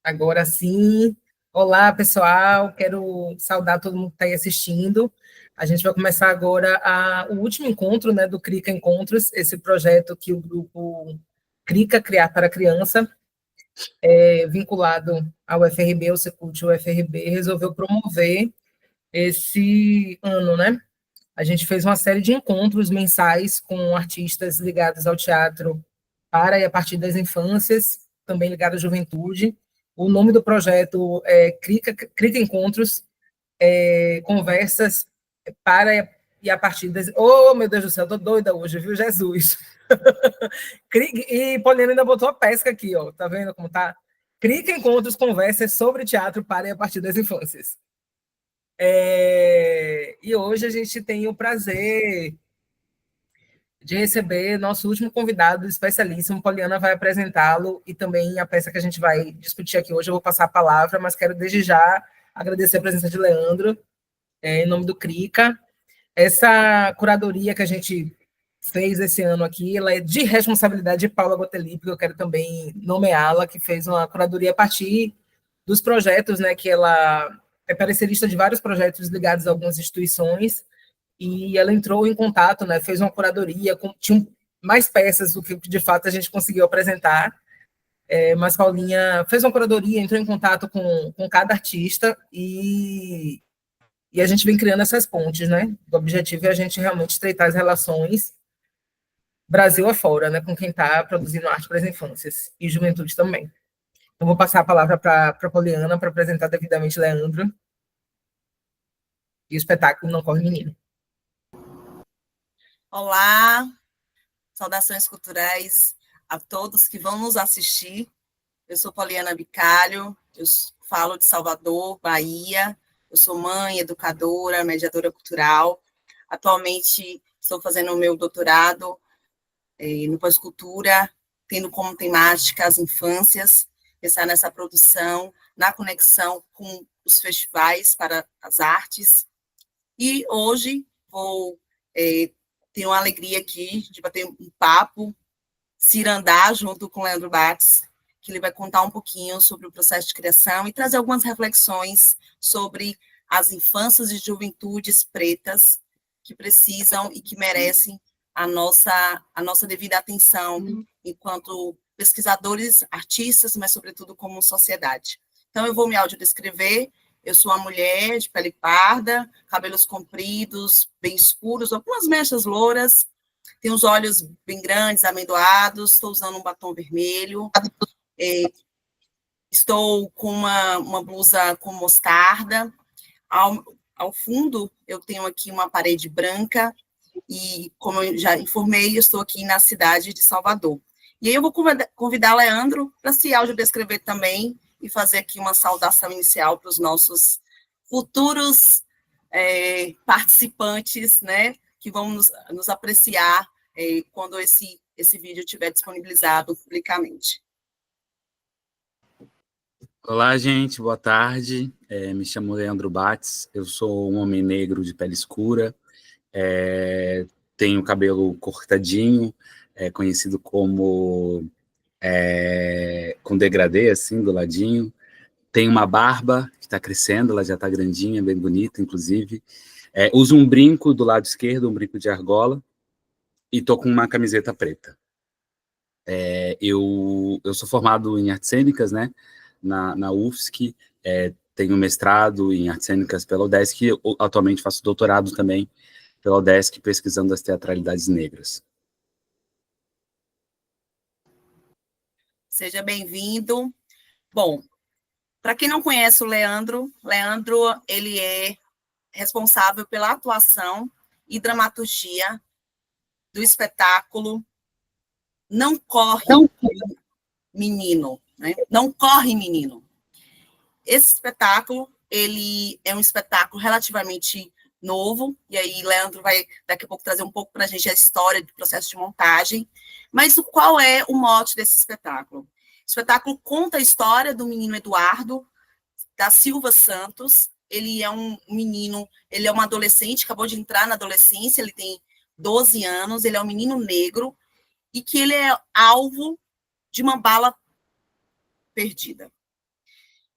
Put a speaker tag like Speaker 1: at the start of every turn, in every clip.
Speaker 1: Agora sim. Olá, pessoal. Quero saudar todo mundo que está aí assistindo. A gente vai começar agora o último encontro, né, do CRICA Encontros, esse projeto que o grupo CRICA, Criar para a Criança, vinculado ao FRB, o Secult UFRB, resolveu promover esse ano, né? A gente fez uma série de encontros mensais com artistas ligados ao teatro para e a partir das infâncias, também ligado à juventude. O nome do projeto é Crica Encontros, conversas para e a partir das... Oh, meu Deus do céu, tô doida hoje, viu, Jesus? E Poliana ainda botou a pesca aqui, ó, tá vendo como tá? Crica Encontros, conversas sobre teatro para e a partir das infâncias. E hoje a gente tem o prazer de receber nosso último convidado especialíssimo. Poliana vai apresentá-lo e também a peça que a gente vai discutir aqui hoje. Eu vou passar a palavra, mas quero desde já agradecer a presença de Leandro, em nome do CRICA. Essa curadoria que a gente fez esse ano aqui, ela é de responsabilidade de Paula Gottlieb, que eu quero também nomeá-la, que fez uma curadoria a partir dos projetos, né, que ela é parecerista de vários projetos ligados a algumas instituições, e ela entrou em contato, né, fez uma curadoria, tinha mais peças do que de fato a gente conseguiu apresentar, mas Paulinha fez uma curadoria, entrou em contato com cada artista e a gente vem criando essas pontes, né? O objetivo é a gente realmente estreitar as relações Brasil afora, né, com quem está produzindo arte para as infâncias e juventude também. Então, vou passar a palavra para a Poliana para apresentar devidamente Leandro e o espetáculo Não Corre Menino.
Speaker 2: Olá, saudações culturais a todos que vão nos assistir. Eu sou Poliana Bicalho, eu falo de Salvador, Bahia. Eu sou mãe, educadora, mediadora cultural. Atualmente estou fazendo o meu doutorado no pós-cultura, tendo como temática as infâncias, pensar nessa produção, na conexão com os festivais para as artes. E hoje vou ter uma alegria aqui de bater um papo, cirandar junto com o Leandro Bates, que ele vai contar um pouquinho sobre o processo de criação e trazer algumas reflexões sobre as infâncias e juventudes pretas que precisam e que merecem a nossa devida atenção enquanto pesquisadores, artistas, mas, sobretudo, como sociedade. Então, eu vou me audiodescrever. Eu sou uma mulher de pele parda, cabelos compridos, bem escuros, algumas mechas louras, tenho os olhos bem grandes, amendoados, estou usando um batom vermelho, estou com uma blusa com mostarda. Ao fundo, eu tenho aqui uma parede branca e, como eu já informei, eu estou aqui na cidade de Salvador. E aí eu vou convidar Leandro para se audiodescrever também e fazer aqui uma saudação inicial para os nossos futuros participantes, né, que vão nos apreciar quando esse vídeo estiver disponibilizado publicamente.
Speaker 3: Olá, gente, boa tarde. Me chamo Leandro Bates, eu sou um homem negro de pele escura, tenho cabelo cortadinho, conhecido como com degradê, assim, do ladinho. Tenho uma barba que está crescendo, ela já está grandinha, bem bonita, inclusive. Uso um brinco do lado esquerdo, um brinco de argola, e estou com uma camiseta preta. Eu sou formado em artes cênicas, né, na UFSC, tenho mestrado em artes cênicas pela UDESC, e atualmente faço doutorado também pela UDESC, pesquisando as teatralidades negras.
Speaker 2: Seja bem-vindo. Bom, para quem não conhece o Leandro, ele é responsável pela atuação e dramaturgia do espetáculo Não Corre Menino, né? Não Corre Menino. Esse espetáculo, ele é um espetáculo relativamente novo, e aí Leandro vai daqui a pouco trazer um pouco para a gente a história do processo de montagem, mas qual é o mote desse espetáculo? O espetáculo conta a história do menino Eduardo da Silva Santos. Ele é um menino, ele é um adolescente, acabou de entrar na adolescência, ele tem 12 anos, ele é um menino negro, e que ele é alvo de uma bala perdida.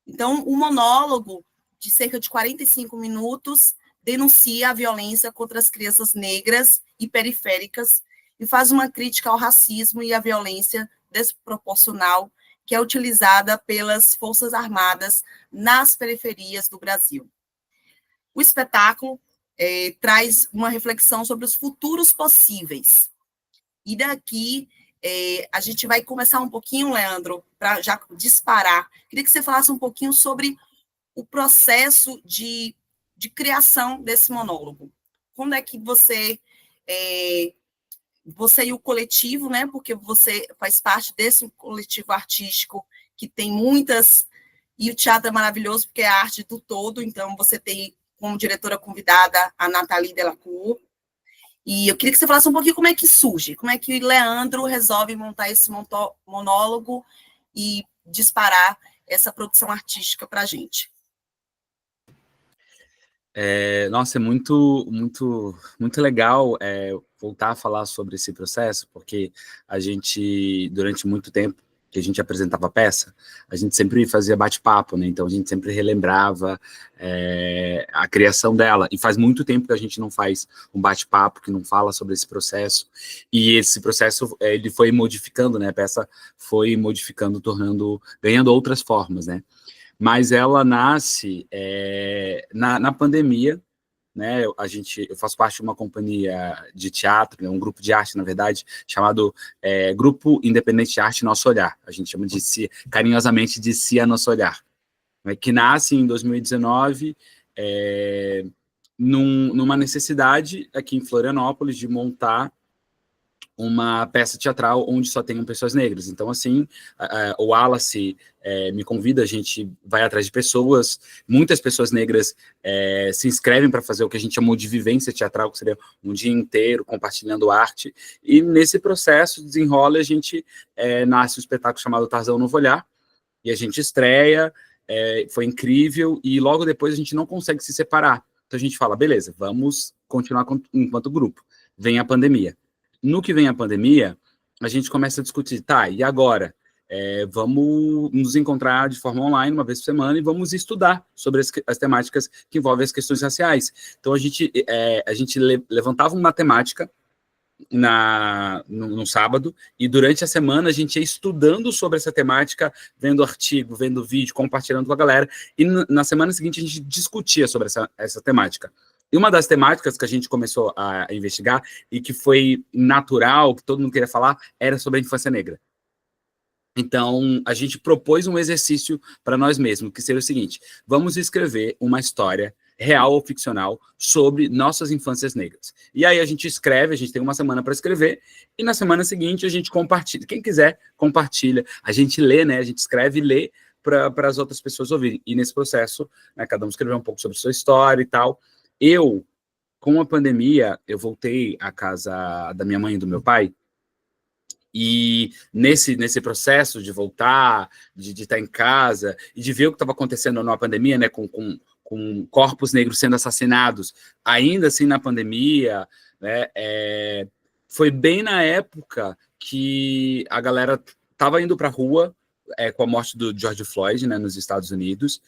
Speaker 2: Então, o monólogo, de cerca de 45 minutos, denuncia a violência contra as crianças negras e periféricas e faz uma crítica ao racismo e à violência desproporcional que é utilizada pelas Forças Armadas nas periferias do Brasil. O espetáculo traz uma reflexão sobre os futuros possíveis. E daqui a gente vai começar um pouquinho, Leandro, para já disparar. Queria que você falasse um pouquinho sobre o processo de criação desse monólogo. Como é que você e o coletivo, né? Porque você faz parte desse coletivo artístico que tem muitas... E o teatro é maravilhoso porque é a arte do todo, então você tem como diretora convidada a Nathalie Delacour. E eu queria que você falasse um pouquinho como é que surge, como é que Leandro resolve montar esse monólogo e disparar essa produção artística para a gente.
Speaker 3: Nossa, é muito legal voltar a falar sobre esse processo, porque a gente, durante muito tempo que a gente apresentava a peça, a gente sempre fazia bate-papo, né? Então a gente sempre relembrava a criação dela, e faz muito tempo que a gente não faz um bate-papo, que não fala sobre esse processo, e esse processo ele foi modificando, né? A peça foi modificando, ganhando outras formas, né? Mas ela nasce na pandemia, né? Eu faço parte de uma companhia de teatro, um grupo de arte, na verdade, chamado Grupo Independente de Arte Nosso Olhar. A gente chama carinhosamente de Cia Nosso Olhar, né? Que nasce em 2019, numa necessidade aqui em Florianópolis de montar uma peça teatral onde só tenham pessoas negras. Então, assim, o Wallace me convida, a gente vai atrás de pessoas, muitas pessoas negras se inscrevem para fazer o que a gente chamou de vivência teatral, que seria um dia inteiro compartilhando arte, e nesse processo desenrola, a gente nasce um espetáculo chamado Tarzão Novo Olhar, e a gente estreia, foi incrível, e logo depois a gente não consegue se separar. Então a gente fala, beleza, vamos continuar enquanto grupo. Vem a pandemia. No que vem a pandemia, a gente começa a discutir, tá, e agora? Vamos nos encontrar de forma online uma vez por semana e vamos estudar sobre as temáticas que envolvem as questões raciais. Então, a gente levantava uma temática no sábado, e durante a semana a gente ia estudando sobre essa temática, vendo artigo, vendo vídeo, compartilhando com a galera, e na semana seguinte a gente discutia sobre essa temática. E uma das temáticas que a gente começou a investigar, e que foi natural, que todo mundo queria falar, era sobre a infância negra. Então, a gente propôs um exercício para nós mesmos, que seria o seguinte: vamos escrever uma história real ou ficcional sobre nossas infâncias negras. E aí a gente escreve, a gente tem uma semana para escrever, e na semana seguinte a gente compartilha. Quem quiser, compartilha. A gente lê, né? A gente escreve e lê para as outras pessoas ouvirem. E nesse processo, né, cada um escreveu um pouco sobre sua história e tal. Com a pandemia, eu voltei à casa da minha mãe e do meu pai, e nesse processo de voltar, de estar em casa, e de ver o que estava acontecendo na pandemia, né, com corpos negros sendo assassinados, ainda assim na pandemia, né, foi bem na época que a galera estava indo para a rua, com a morte do George Floyd, né, nos Estados Unidos,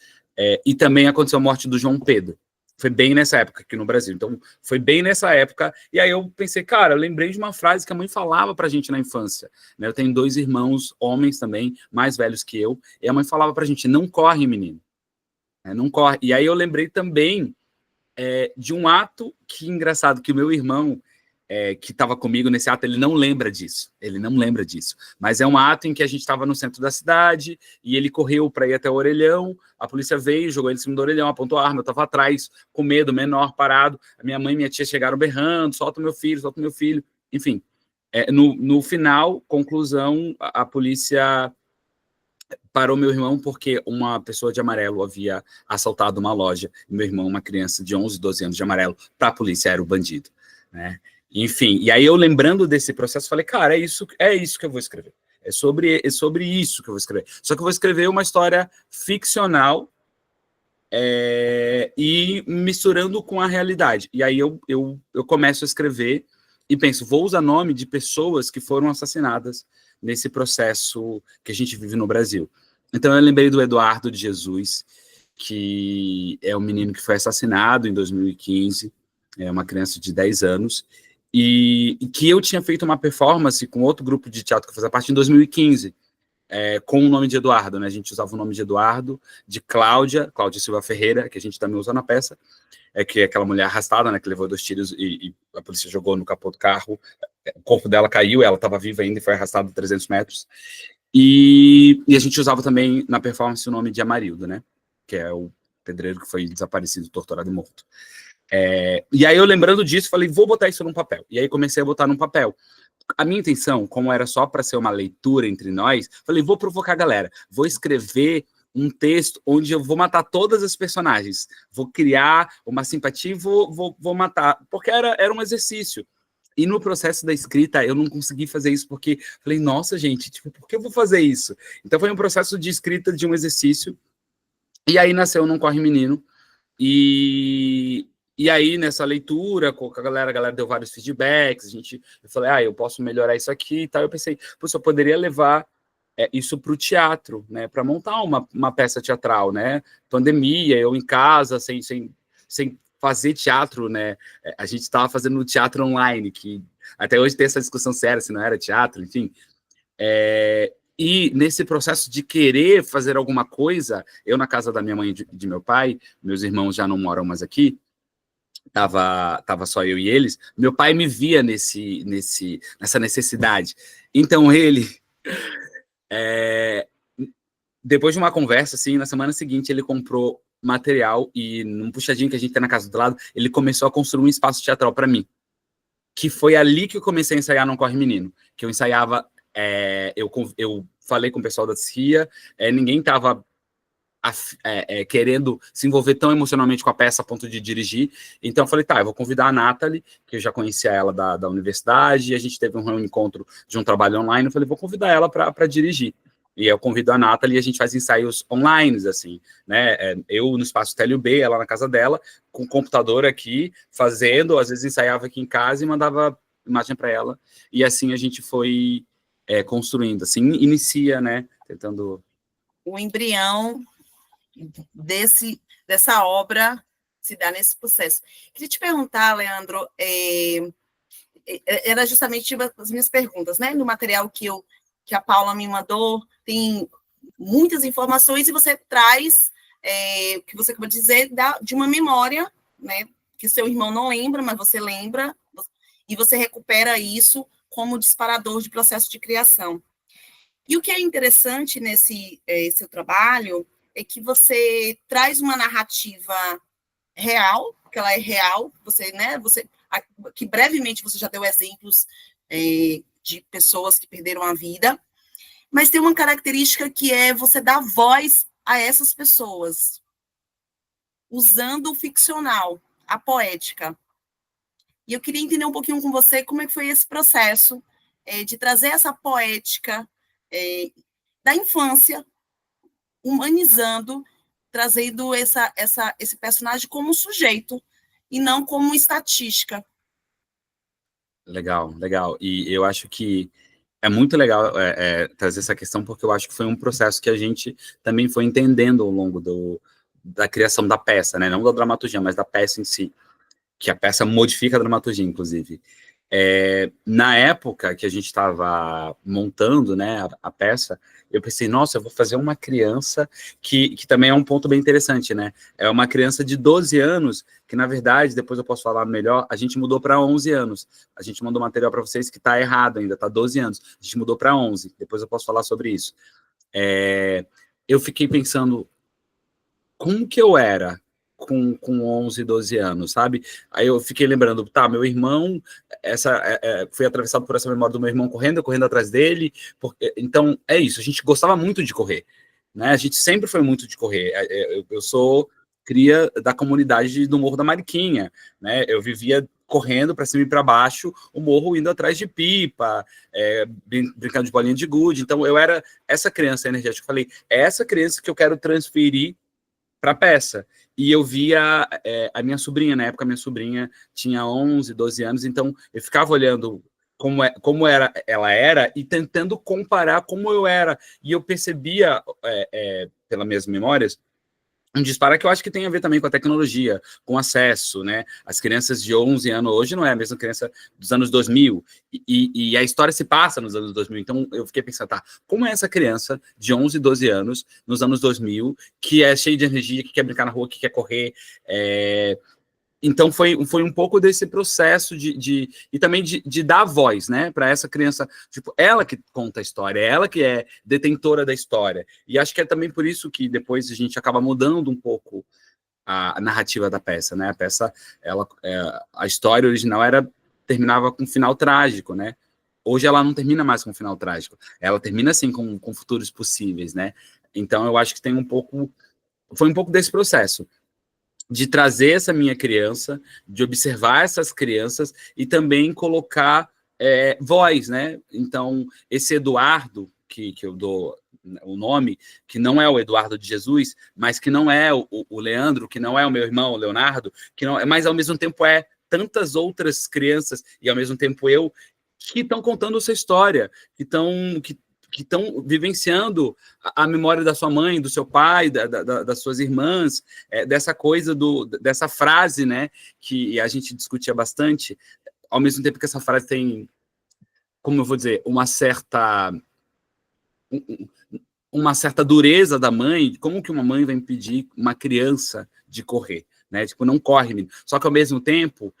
Speaker 3: e também aconteceu a morte do João Pedro. Foi bem nessa época aqui no Brasil. Então, foi bem nessa época. E aí eu pensei, cara, eu lembrei de uma frase que a mãe falava pra gente na infância, né? Eu tenho 2 irmãos, homens também, mais velhos que eu, e a mãe falava pra gente, não corre, menino. Não corre. E aí eu lembrei também de um ato que, engraçado, que o meu irmão, que estava comigo nesse ato, ele não lembra disso. Mas é um ato em que a gente estava no centro da cidade e ele correu para ir até o orelhão, a polícia veio, jogou ele em cima do orelhão, apontou a arma, eu estava atrás, com medo, menor, parado. A minha mãe e minha tia chegaram berrando, solta o meu filho. Enfim, no final, conclusão, a polícia parou meu irmão porque uma pessoa de amarelo havia assaltado uma loja, e meu irmão, uma criança de 11, 12 anos de amarelo, para a polícia era o bandido, né? Enfim, e aí eu lembrando desse processo, falei, cara, é isso que eu vou escrever. É sobre isso que eu vou escrever. Só que eu vou escrever uma história ficcional e misturando com a realidade. E aí eu começo a escrever e penso, vou usar nome de pessoas que foram assassinadas nesse processo que a gente vive no Brasil. Então eu lembrei do Eduardo de Jesus, que é um menino que foi assassinado em 2015, é uma criança de 10 anos, e que eu tinha feito uma performance com outro grupo de teatro que eu fazia parte em 2015, com o nome de Eduardo, né? A gente usava o nome de Eduardo, de Cláudia Silva Ferreira, que a gente também usa na peça, que é aquela mulher arrastada, né, que levou 2 tiros e a polícia jogou no capô do carro, o corpo dela caiu, ela estava viva ainda e foi arrastada 300 metros. E a gente usava também na performance o nome de Amarildo, né? Que é o pedreiro que foi desaparecido, torturado e morto. E aí eu, lembrando disso, falei, vou botar isso num papel. E aí comecei a botar num papel. A minha intenção, como era só para ser uma leitura entre nós, falei, vou provocar a galera, vou escrever um texto onde eu vou matar todas as personagens, vou criar uma simpatia e vou matar, porque era um exercício. E no processo da escrita, eu não consegui fazer isso, porque falei, nossa, gente, tipo, por que eu vou fazer isso? Então foi um processo de escrita de um exercício, e aí nasceu Não Corre Menino, e aí, nessa leitura, com a galera deu vários feedbacks, eu falei, eu posso melhorar isso aqui e tal, eu pensei, eu poderia levar isso para o teatro, né, para montar uma peça teatral, né, pandemia, eu em casa, sem fazer teatro, né, a gente estava fazendo teatro online, que até hoje tem essa discussão séria, se não era teatro, enfim, e nesse processo de querer fazer alguma coisa, eu na casa da minha mãe e de meu pai, meus irmãos já não moram mais aqui, tava só eu e eles, meu pai me via nessa necessidade, então ele... depois de uma conversa, assim, na semana seguinte, ele comprou material e, num puxadinho que a gente tem na casa do lado, ele começou a construir um espaço teatral para mim. Que foi ali que eu comecei a ensaiar Não Corre Menino. Que eu ensaiava, eu falei com o pessoal da CIA, ninguém estava querendo se envolver tão emocionalmente com a peça a ponto de dirigir. Então eu falei, eu vou convidar a Nathalie, que eu já conhecia ela da universidade, e a gente teve um encontro de um trabalho online, eu falei, vou convidar ela para dirigir. E eu convido a Nathalie e a gente faz ensaios online, assim, né? Eu no espaço TLB, ela na casa dela, com o computador aqui, fazendo, às vezes ensaiava aqui em casa e mandava imagem para ela. E assim a gente foi construindo, assim, inicia, né? Tentando...
Speaker 2: O embrião dessa obra se dá nesse processo. Queria te perguntar, Leandro, era justamente as minhas perguntas, né? No material que a Paula me mandou, tem muitas informações e você traz, o que você acabou de dizer, de uma memória, né? Que seu irmão não lembra, mas você lembra, e você recupera isso como disparador de processo de criação. E o que é interessante nesse seu trabalho é que você traz uma narrativa real, que ela é real, que brevemente você já deu exemplos de pessoas que perderam a vida, mas tem uma característica que é você dar voz a essas pessoas, usando o ficcional, a poética. E eu queria entender um pouquinho com você como é que foi esse processo de trazer essa poética da infância, humanizando, trazendo esse personagem como um sujeito e não como uma estatística.
Speaker 3: Legal. E eu acho que é muito legal trazer essa questão, porque eu acho que foi um processo que a gente também foi entendendo ao longo da criação da peça, né? Não da dramaturgia, mas da peça em si, que a peça modifica a dramaturgia, inclusive. Na época que a gente estava montando, né, a peça, eu pensei, nossa, eu vou fazer uma criança que também é um ponto bem interessante, né? É uma criança de 12 anos, que na verdade, depois eu posso falar melhor, a gente mudou para 11 anos. A gente mandou material para vocês que está errado ainda, está 12 anos. A gente mudou para 11, depois eu posso falar sobre isso. Eu fiquei pensando, como que eu era com 11, 12 anos, sabe? Aí eu fiquei lembrando, meu irmão, foi atravessado por essa memória do meu irmão correndo atrás dele, então é isso, a gente gostava muito de correr, né? A gente sempre foi muito de correr. Eu sou cria da comunidade do Morro da Mariquinha, né? Eu vivia correndo para cima e para baixo, o morro indo atrás de pipa, brincando de bolinha de gude. Então eu era essa criança energética. Eu falei, é essa criança que eu quero transferir para a peça. E eu via a minha sobrinha, na época a minha sobrinha tinha 11, 12 anos, então eu ficava olhando ela era e tentando comparar como eu era. E eu percebia, pelas minhas memórias, um disparo que eu acho que tem a ver também com a tecnologia, com acesso, né? As crianças de 11 anos hoje não é a mesma criança dos anos 2000, e a história se passa nos anos 2000, então eu fiquei pensando, tá, como é essa criança de 11, 12 anos, nos anos 2000, que é cheia de energia, que quer brincar na rua, que quer correr, então foi um pouco desse processo e também de dar voz, né, para essa criança, tipo, ela que conta a história, ela que é detentora da história. E acho que é também por isso que depois a gente acaba mudando um pouco a narrativa da peça, né? A peça, a história original terminava com um final trágico, né? Hoje ela não termina mais com um final trágico, ela termina assim com futuros possíveis, né? Então eu acho que foi um pouco desse processo de trazer essa minha criança, de observar essas crianças e também colocar voz, né? Então, esse Eduardo, que eu dou o nome, que não é o Eduardo de Jesus, mas que não é o Leandro, que não é o meu irmão, o Leonardo, que não, mas ao mesmo tempo é tantas outras crianças e ao mesmo tempo eu, que estão contando essa história, que estão vivenciando a memória da sua mãe, do seu pai, das suas irmãs, dessa coisa, dessa frase, né, que a gente discutia bastante, ao mesmo tempo que essa frase tem, como eu vou dizer, uma certa dureza da mãe, como que uma mãe vai impedir uma criança de correr, né? Tipo, não corre, menino. Só que ao mesmo tempo,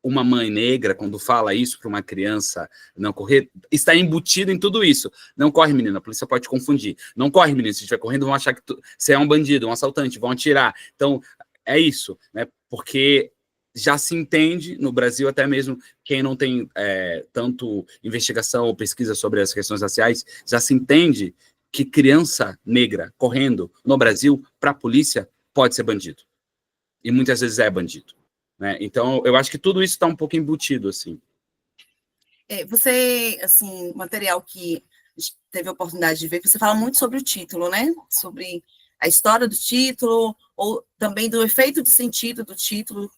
Speaker 3: uma mãe negra, quando fala isso para uma criança não correr, está embutido em tudo isso. Não corre, menina, a polícia pode te confundir. Não corre, menino, se estiver correndo, vão achar que você é um bandido, um assaltante, vão atirar. Então, é isso, né? Porque já se entende no Brasil, até mesmo quem não tem tanto investigação ou pesquisa sobre as questões raciais, já se entende que criança negra correndo no Brasil, para a polícia, pode ser bandido. E muitas vezes é bandido. Né? Então, eu acho que tudo isso está um pouco embutido, assim.
Speaker 2: Você, assim, material que a gente teve a oportunidade de ver, você fala muito sobre o título, né? Sobre a história do título, ou também do efeito de sentido do título.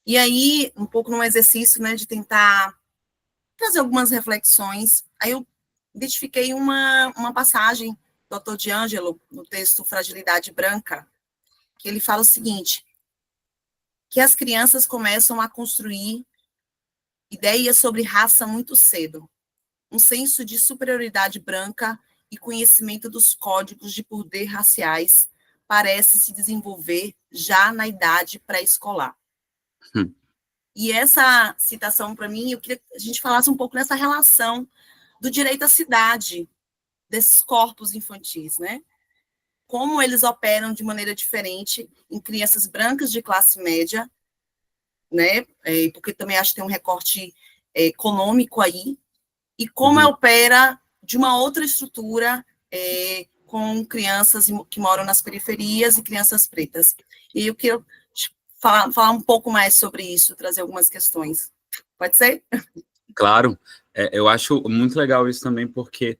Speaker 2: E aí, um pouco num exercício, né, de tentar trazer algumas reflexões, aí eu identifiquei uma passagem do Dr. D'Angelo, no texto Fragilidade Branca, que ele fala o seguinte, que as crianças começam a construir ideias sobre raça muito cedo, um senso de superioridade branca e conhecimento dos códigos de poder raciais parece se desenvolver já na idade pré-escolar. E essa citação, para mim, eu queria que a gente falasse um pouco nessa relação do direito à cidade, desses corpos infantis, né? Como eles operam de maneira diferente em crianças brancas de classe média, né? Porque também acho que tem um recorte econômico aí, e como opera de uma outra estrutura com crianças que moram nas periferias e crianças pretas. E eu queria falar um pouco mais sobre isso, trazer algumas questões. Pode ser?
Speaker 3: Claro. Eu acho muito legal isso também, porque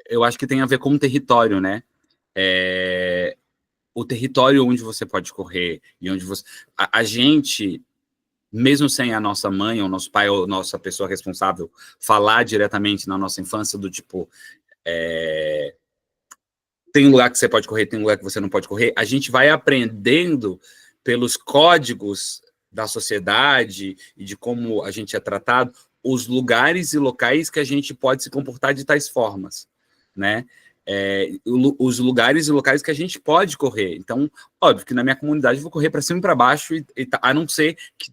Speaker 3: eu acho que tem a ver com o território, né? O território onde você pode correr, e onde você... A gente, mesmo sem a nossa mãe, ou nosso pai, ou nossa pessoa responsável, falar diretamente na nossa infância do tipo... tem um lugar que você pode correr, tem um lugar que você não pode correr, a gente vai aprendendo pelos códigos da sociedade e de como a gente é tratado, os lugares e locais que a gente pode se comportar de tais formas, né? Os lugares e locais que a gente pode correr. Então, óbvio que na minha comunidade eu vou correr para cima e para baixo, a não ser que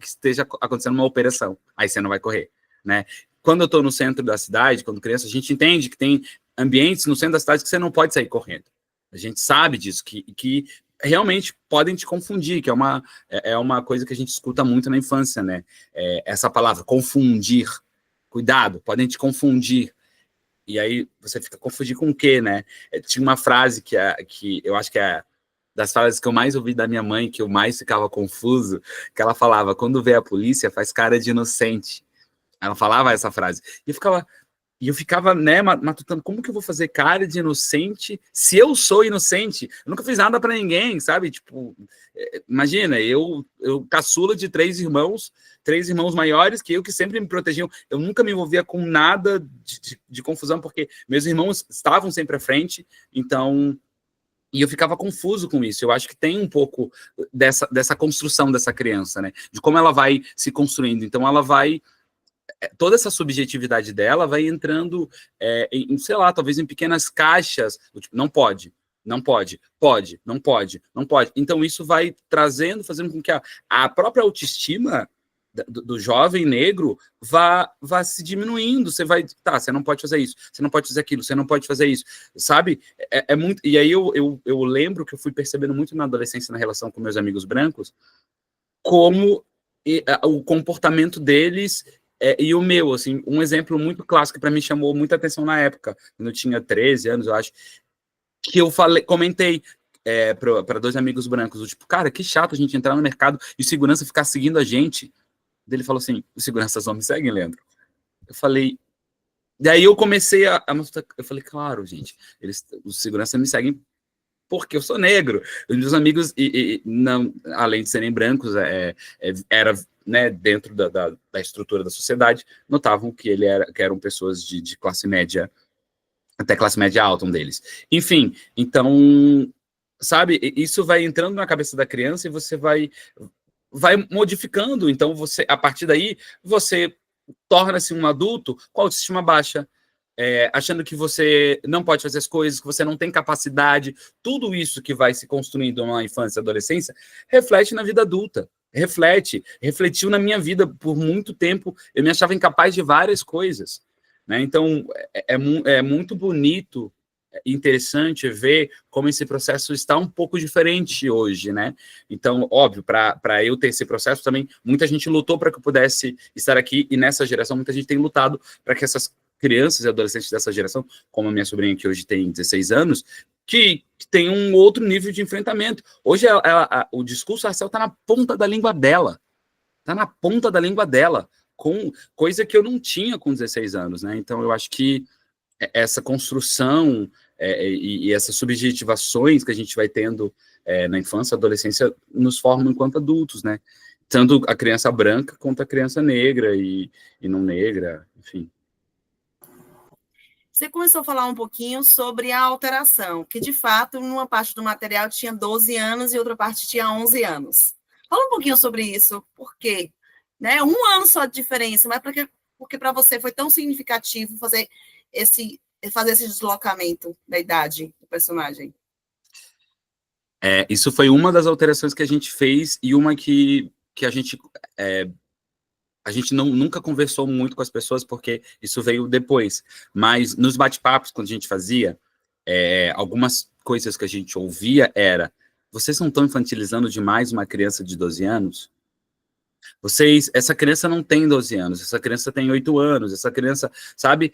Speaker 3: esteja acontecendo uma operação. Aí você não vai correr, né? Quando eu estou no centro da cidade, quando criança, a gente entende que tem ambientes no centro da cidade que você não pode sair correndo. A gente sabe disso, que realmente podem te confundir, que é uma coisa que a gente escuta muito na infância, né? Essa palavra, confundir. Cuidado, podem te confundir. E aí você fica confundir com o quê, né? Tinha uma frase que eu acho que é das frases que eu mais ouvi da minha mãe, que eu mais ficava confuso, que ela falava, quando vê a polícia, faz cara de inocente. Ela falava essa frase. E eu ficava, E eu ficava, né, matutando, como que eu vou fazer cara de inocente se eu sou inocente? Eu nunca fiz nada para ninguém, sabe? Tipo, imagina, eu caçula de três irmãos maiores que eu, que sempre me protegiam. Eu nunca me envolvia com nada de confusão, porque meus irmãos estavam sempre à frente, então... E eu ficava confuso com isso. Eu acho que tem um pouco dessa construção dessa criança, né? De como ela vai se construindo. Então, ela vai... Toda essa subjetividade dela vai entrando sei lá, talvez em pequenas caixas. Tipo, não pode, não pode, pode, não pode, não pode. Então, isso vai trazendo, fazendo com que a própria autoestima do jovem negro vá se diminuindo. Você vai, tá, você não pode fazer isso, você não pode fazer aquilo, você não pode fazer isso, sabe? É muito. E aí eu lembro que eu fui percebendo muito na adolescência, na relação com meus amigos brancos, como o comportamento deles e o meu, assim, um exemplo muito clássico que para mim chamou muita atenção na época, quando eu tinha 13 anos, eu acho, que eu comentei para dois amigos brancos, tipo, cara, que chato a gente entrar no mercado e o segurança ficar seguindo a gente. Ele falou assim, os seguranças não me seguem, Leandro? Eu falei... Daí eu comecei eu falei, claro, gente, os seguranças me seguem porque eu sou negro. Os meus amigos, não, além de serem brancos, era, né, dentro da estrutura da sociedade, notavam que que eram pessoas de classe média, até classe média alta, um deles. Enfim, então, sabe, isso vai entrando na cabeça da criança e você vai modificando. Então, a partir daí, você torna-se um adulto com autoestima baixa, achando que você não pode fazer as coisas, que você não tem capacidade. Tudo isso que vai se construindo na infância e adolescência reflete na vida adulta. Refletiu na minha vida por muito tempo. Eu me achava incapaz de várias coisas, né? Então, é muito bonito, interessante ver como esse processo está um pouco diferente hoje, né? Então, óbvio, para eu ter esse processo também, muita gente lutou para que eu pudesse estar aqui, e nessa geração muita gente tem lutado para que essas crianças e adolescentes dessa geração, como a minha sobrinha que hoje tem 16 anos, que tem um outro nível de enfrentamento. Hoje o discurso racial está na ponta da língua dela. Está na ponta da língua dela, com coisa que eu não tinha com 16 anos, né? Então, eu acho que essa construção e essas subjetivações que a gente vai tendo na infância e adolescência nos formam enquanto adultos, né? Tanto a criança branca quanto a criança negra e não negra, enfim.
Speaker 2: Você começou a falar um pouquinho sobre a alteração, que de fato, numa parte do material tinha 12 anos e outra parte tinha 11 anos. Fala um pouquinho sobre isso, por quê? Né? 1 ano só de diferença, mas porque para você foi tão significativo fazer esse deslocamento da idade do personagem?
Speaker 3: Isso foi uma das alterações que a gente fez e uma que a gente nunca conversou muito com as pessoas, porque isso veio depois. Mas nos bate-papos, quando a gente fazia, algumas coisas que a gente ouvia era: vocês não estão infantilizando demais uma criança de 12 anos? Essa criança não tem 12 anos, essa criança tem 8 anos, essa criança, sabe?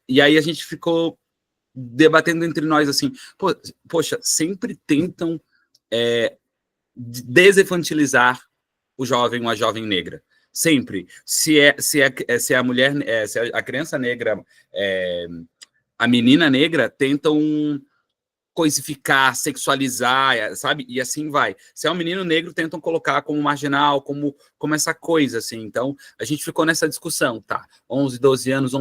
Speaker 3: E aí a gente ficou debatendo entre nós assim, poxa, sempre tentam desinfantilizar o jovem ou a jovem negra. Sempre. Se a mulher, se a criança negra, a menina negra, tentam coisificar, sexualizar, sabe? E assim vai. Se é um menino negro, tentam colocar como marginal, como essa coisa, assim. Então, a gente ficou nessa discussão, tá? 11, 12 anos,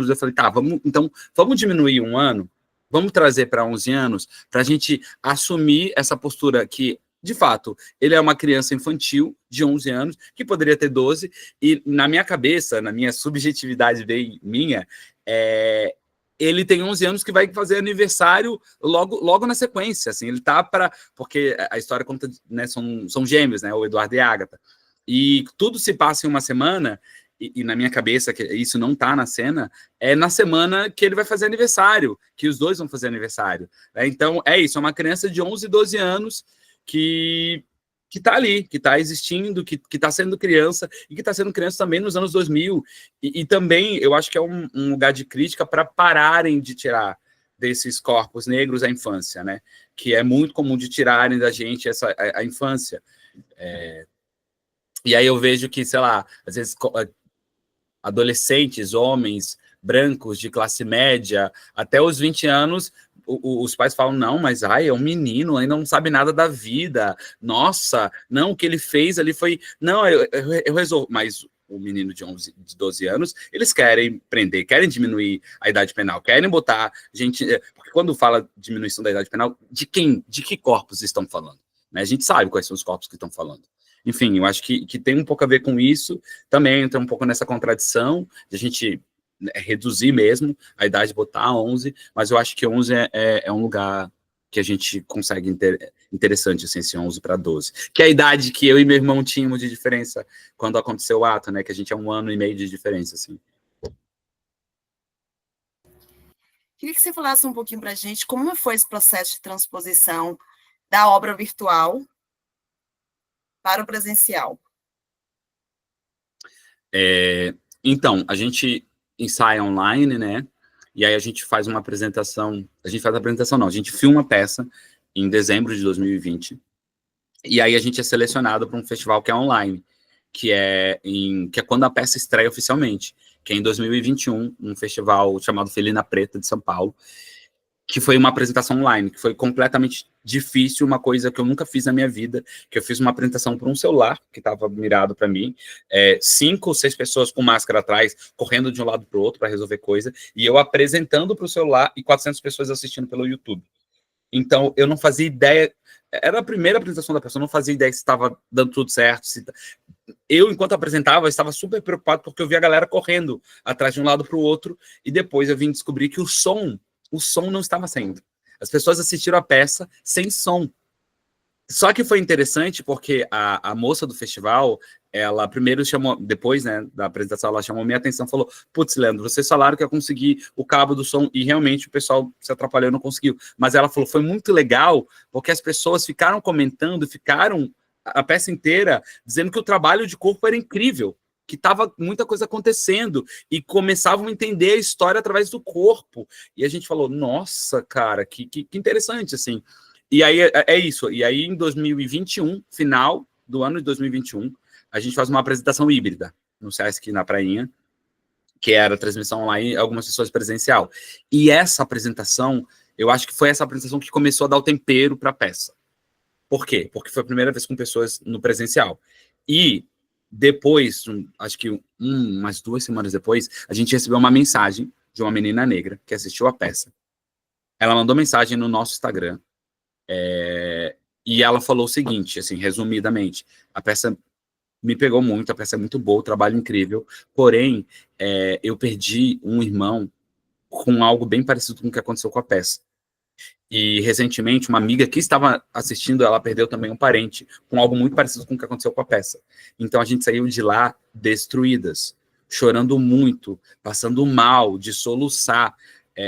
Speaker 3: eu falei, tá, vamos diminuir 1 ano, vamos trazer para 11 anos, para a gente assumir essa postura que, de fato, ele é uma criança infantil de 11 anos, que poderia ter 12, e na minha cabeça, na minha subjetividade bem minha, ele tem 11 anos que vai fazer aniversário logo na sequência, assim, ele tá porque a história conta, né, são gêmeos, né, o Eduardo e a Agatha, e tudo se passa em uma semana, e na minha cabeça, que isso não tá na cena, é na semana que ele vai fazer aniversário, que os dois vão fazer aniversário, né? Então, isso, é uma criança de 11, 12 anos que está ali, que está existindo, que está sendo criança, e que está sendo criança também nos anos 2000, e também eu acho que é um lugar de crítica para pararem de tirar desses corpos negros a infância, né? Que é muito comum de tirarem da gente a infância. E aí eu vejo que, sei lá, às vezes adolescentes, homens brancos, de classe média, até os 20 anos, os pais falam, não, mas é um menino, ainda não sabe nada da vida, nossa, não, o que ele fez ali foi, não, eu resolvo, mas o menino de 11, de 12 anos, eles querem prender, querem diminuir a idade penal, querem botar gente, porque quando fala diminuição da idade penal, de que corpos estão falando? Né? A gente sabe quais são os corpos que estão falando. Enfim, eu acho que tem um pouco a ver com isso, também entra um pouco nessa contradição, de a gente reduzir mesmo a idade, botar 11, mas eu acho que 11 é um lugar que a gente consegue interessante, assim, esse 11 para 12, que é a idade que eu e meu irmão tínhamos de diferença quando aconteceu o ato, né, que a gente é 1 ano e meio de diferença, assim.
Speaker 2: Queria que você falasse um pouquinho para a gente como foi esse processo de transposição da obra virtual para o presencial.
Speaker 3: Então, a gente ensaia online, né? E aí a gente faz uma apresentação. A gente faz a apresentação, não, a gente filma a peça em dezembro de 2020. E aí a gente é selecionado para um festival que é online, que é quando a peça estreia oficialmente, que é em 2021, um festival chamado Felina Preta de São Paulo, que foi uma apresentação online, que foi completamente difícil, uma coisa que eu nunca fiz na minha vida, que eu fiz uma apresentação por um celular, que estava mirado para mim, 5 ou 6 pessoas com máscara atrás, correndo de um lado para o outro para resolver coisa, e eu apresentando para o celular e 400 pessoas assistindo pelo YouTube. Então, eu não fazia ideia, era a primeira apresentação da pessoa, eu não fazia ideia se estava dando tudo certo, eu, enquanto apresentava, estava super preocupado porque eu via a galera correndo atrás de um lado para o outro, e depois eu vim descobrir que o som não estava saindo. As pessoas assistiram a peça sem som. Só que foi interessante porque a moça do festival, ela primeiro chamou, depois, né, da apresentação, ela chamou minha atenção e falou, putz, Leandro, vocês falaram que eu consegui o cabo do som e realmente o pessoal se atrapalhou e não conseguiu. Mas ela falou, foi muito legal porque as pessoas ficaram comentando, ficaram a peça inteira dizendo que o trabalho de corpo era incrível, que estava muita coisa acontecendo, e começavam a entender a história através do corpo. E a gente falou, nossa, cara, que interessante, assim. E aí é isso. E aí, em 2021, final do ano de 2021, a gente faz uma apresentação híbrida no Sesc na Prainha, que era transmissão online e algumas pessoas presencial. E essa apresentação, eu acho que foi essa apresentação que começou a dar o tempero para a peça. Por quê? Porque foi a primeira vez com pessoas no presencial. E depois, acho que umas 2 semanas depois, a gente recebeu uma mensagem de uma menina negra que assistiu a peça. Ela mandou mensagem no nosso Instagram, e ela falou o seguinte, assim, resumidamente, a peça me pegou muito, a peça é muito boa, o trabalho incrível, porém, eu perdi um irmão com algo bem parecido com o que aconteceu com a peça. E, recentemente, uma amiga que estava assistindo, ela perdeu também um parente, com algo muito parecido com o que aconteceu com a peça. Então, a gente saiu de lá destruídas, chorando muito, passando mal, de soluçar.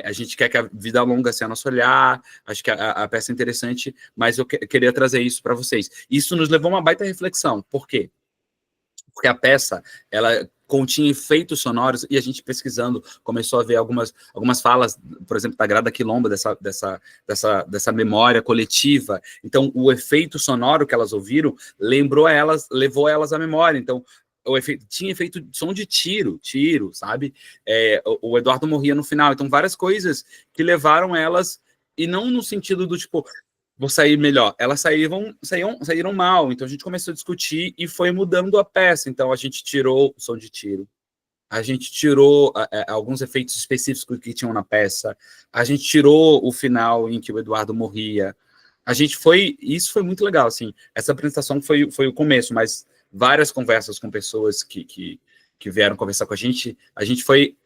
Speaker 3: A gente quer que a vida longa seja nosso olhar, acho que a peça é interessante, mas eu queria trazer isso para vocês. Isso nos levou a uma baita reflexão. Por quê? Porque a peça, ela continha efeitos sonoros, e a gente pesquisando começou a ver algumas falas, por exemplo, da Grada Quilomba, dessa memória coletiva. Então, o efeito sonoro que elas ouviram levou elas à memória. Então, tinha efeito de som de tiro, sabe? O Eduardo morria no final. Então, várias coisas que levaram elas, e não no sentido do tipo, vou sair melhor. Elas saíram mal. Então a gente começou a discutir e foi mudando a peça. Então a gente tirou o som de tiro, a gente tirou alguns efeitos específicos que tinham na peça, a gente tirou o final em que o Eduardo morria. Isso foi muito legal, assim. Essa apresentação foi o começo, mas várias conversas com pessoas que vieram conversar com a gente foi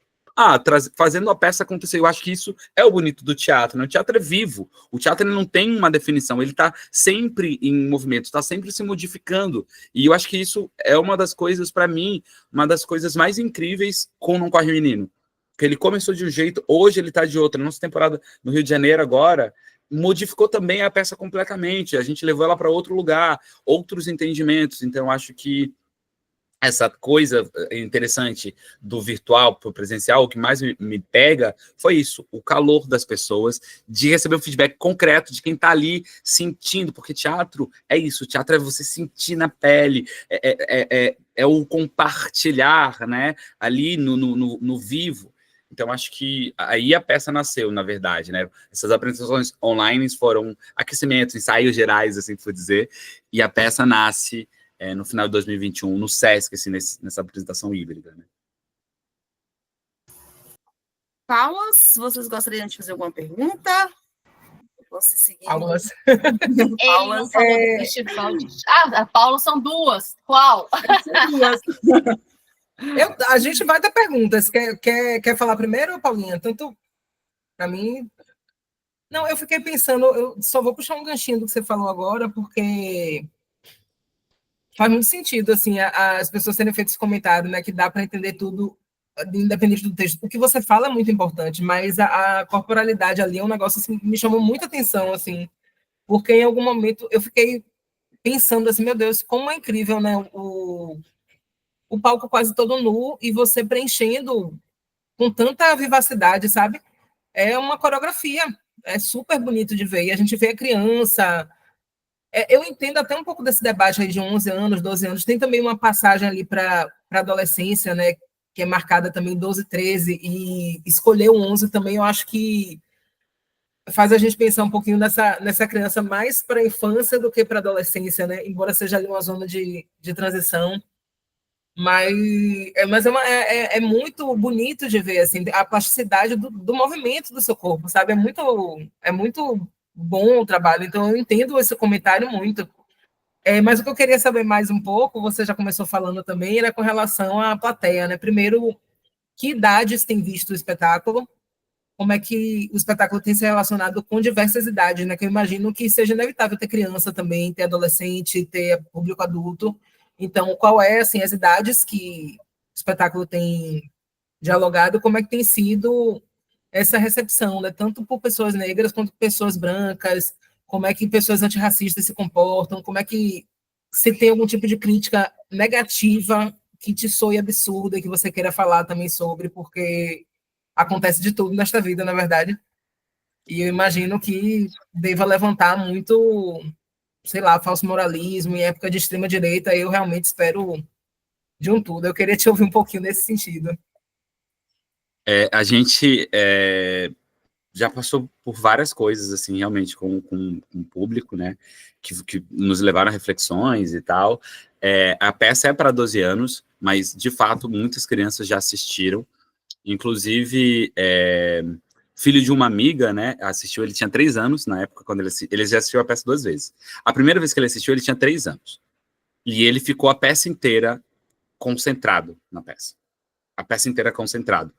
Speaker 3: fazendo a peça acontecer. Eu acho que isso é o bonito do teatro, né? O teatro é vivo, o teatro ele não tem uma definição, ele está sempre em movimento, está sempre se modificando, e eu acho que isso é uma das coisas, para mim, uma das coisas mais incríveis com Não Corre Menino, que ele começou de um jeito, hoje ele está de outro. Nossa temporada no Rio de Janeiro agora modificou também a peça completamente, a gente levou ela para outro lugar, outros entendimentos. Então eu acho que essa coisa interessante do virtual para o presencial, o que mais me pega foi isso, o calor das pessoas, de receber um feedback concreto de quem está ali sentindo, porque teatro é isso, teatro é você sentir na pele, é o compartilhar, né, ali no vivo. Então, acho que aí a peça nasceu, na verdade, né? Essas apresentações online foram aquecimentos, ensaios gerais, assim por dizer, e a peça nasce no final de 2021, no Sesc, assim, nessa apresentação híbrida, né?
Speaker 2: Paulas, vocês gostariam de fazer alguma pergunta? Você seguir.
Speaker 1: Aulas.
Speaker 4: Ele não falou do festival de... Ah, Paulo, são duas. Qual?
Speaker 1: São duas. A gente vai ter perguntas. Quer falar primeiro, Paulinha? Tanto para mim... Não, eu fiquei pensando, eu só vou puxar um ganchinho do que você falou agora, porque faz muito sentido, assim, as pessoas terem feito esse comentário, né, que dá para entender tudo, independente do texto. O que você fala é muito importante, mas a corporalidade ali é um negócio, assim, que me chamou muita atenção, assim, porque em algum momento eu fiquei pensando assim, meu Deus, como é incrível, né, o palco quase todo nu e você preenchendo com tanta vivacidade, sabe? É uma coreografia, é super bonito de ver, e a gente vê a criança... Eu entendo até um pouco desse debate aí de 11 anos, 12 anos. Tem também uma passagem ali para a adolescência, né, que é marcada também 12, 13, e escolher o 11 também, eu acho que faz a gente pensar um pouquinho nessa criança mais para a infância do que para a adolescência, né, embora seja ali uma zona de transição. Mas é muito bonito de ver assim, a plasticidade do movimento do seu corpo, sabe? É muito bom o trabalho, então eu entendo esse comentário muito. Mas o que eu queria saber mais um pouco, você já começou falando também, era com relação à plateia, né? Primeiro, que idades tem visto o espetáculo? Como é que o espetáculo tem se relacionado com diversas idades, né? Que eu imagino que seja inevitável ter criança também, ter adolescente, ter público adulto. Então, qual é, assim, as idades que o espetáculo tem dialogado, como é que tem sido essa recepção, né? Tanto por pessoas negras quanto por pessoas brancas, como é que pessoas antirracistas se comportam, como é que se tem algum tipo de crítica negativa que te soe absurda, que você queira falar também sobre, porque acontece de tudo nesta vida, na verdade. E eu imagino que deva levantar muito, sei lá, falso moralismo em época de extrema-direita. Eu realmente espero de um tudo. Eu queria te ouvir um pouquinho nesse sentido.
Speaker 3: A gente já passou por várias coisas, assim, realmente, com o público, né, que nos levaram a reflexões e tal. A peça é para 12 anos, mas, de fato, muitas crianças já assistiram. Inclusive, filho de uma amiga, né, assistiu, ele tinha 3 anos na época, quando ele já assistiu a peça 2 vezes. A primeira vez que ele assistiu, ele tinha 3 anos. E ele ficou a peça inteira concentrado na peça. A peça inteira concentrado.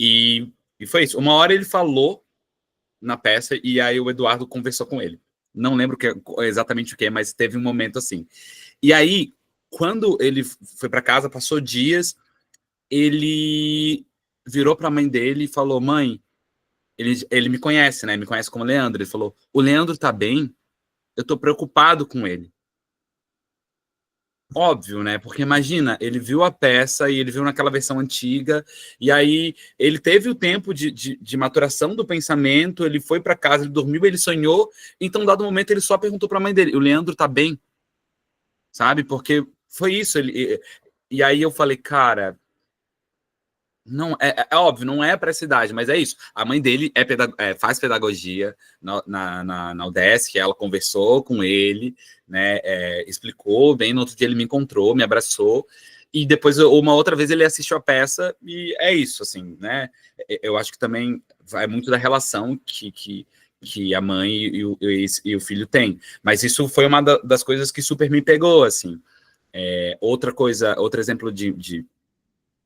Speaker 3: E foi isso. Uma hora ele falou na peça e aí o Eduardo conversou com ele. Não lembro exatamente o que, mas teve um momento assim. E aí, quando ele foi para casa, passou dias, ele virou para a mãe dele e falou: mãe, ele me conhece, né? Me conhece como Leandro. Ele falou: o Leandro tá bem? Eu tô preocupado com ele. Óbvio, né? Porque imagina, ele viu a peça e ele viu naquela versão antiga, e aí ele teve o tempo de maturação do pensamento, ele foi para casa, ele dormiu, ele sonhou, então, dado momento, ele só perguntou para a mãe dele: o Leandro tá bem? Sabe? Porque foi isso. E aí eu falei: cara, não é óbvio, não é para essa idade, mas é isso. A mãe dele faz pedagogia na UDESC, ela conversou com ele, né, explicou bem. No outro dia ele me encontrou, me abraçou, e depois uma outra vez ele assistiu a peça, e é isso, assim, né? Eu acho que também vai muito da relação que a mãe e o filho têm. Mas isso foi uma das coisas que super me pegou, assim. Outro exemplo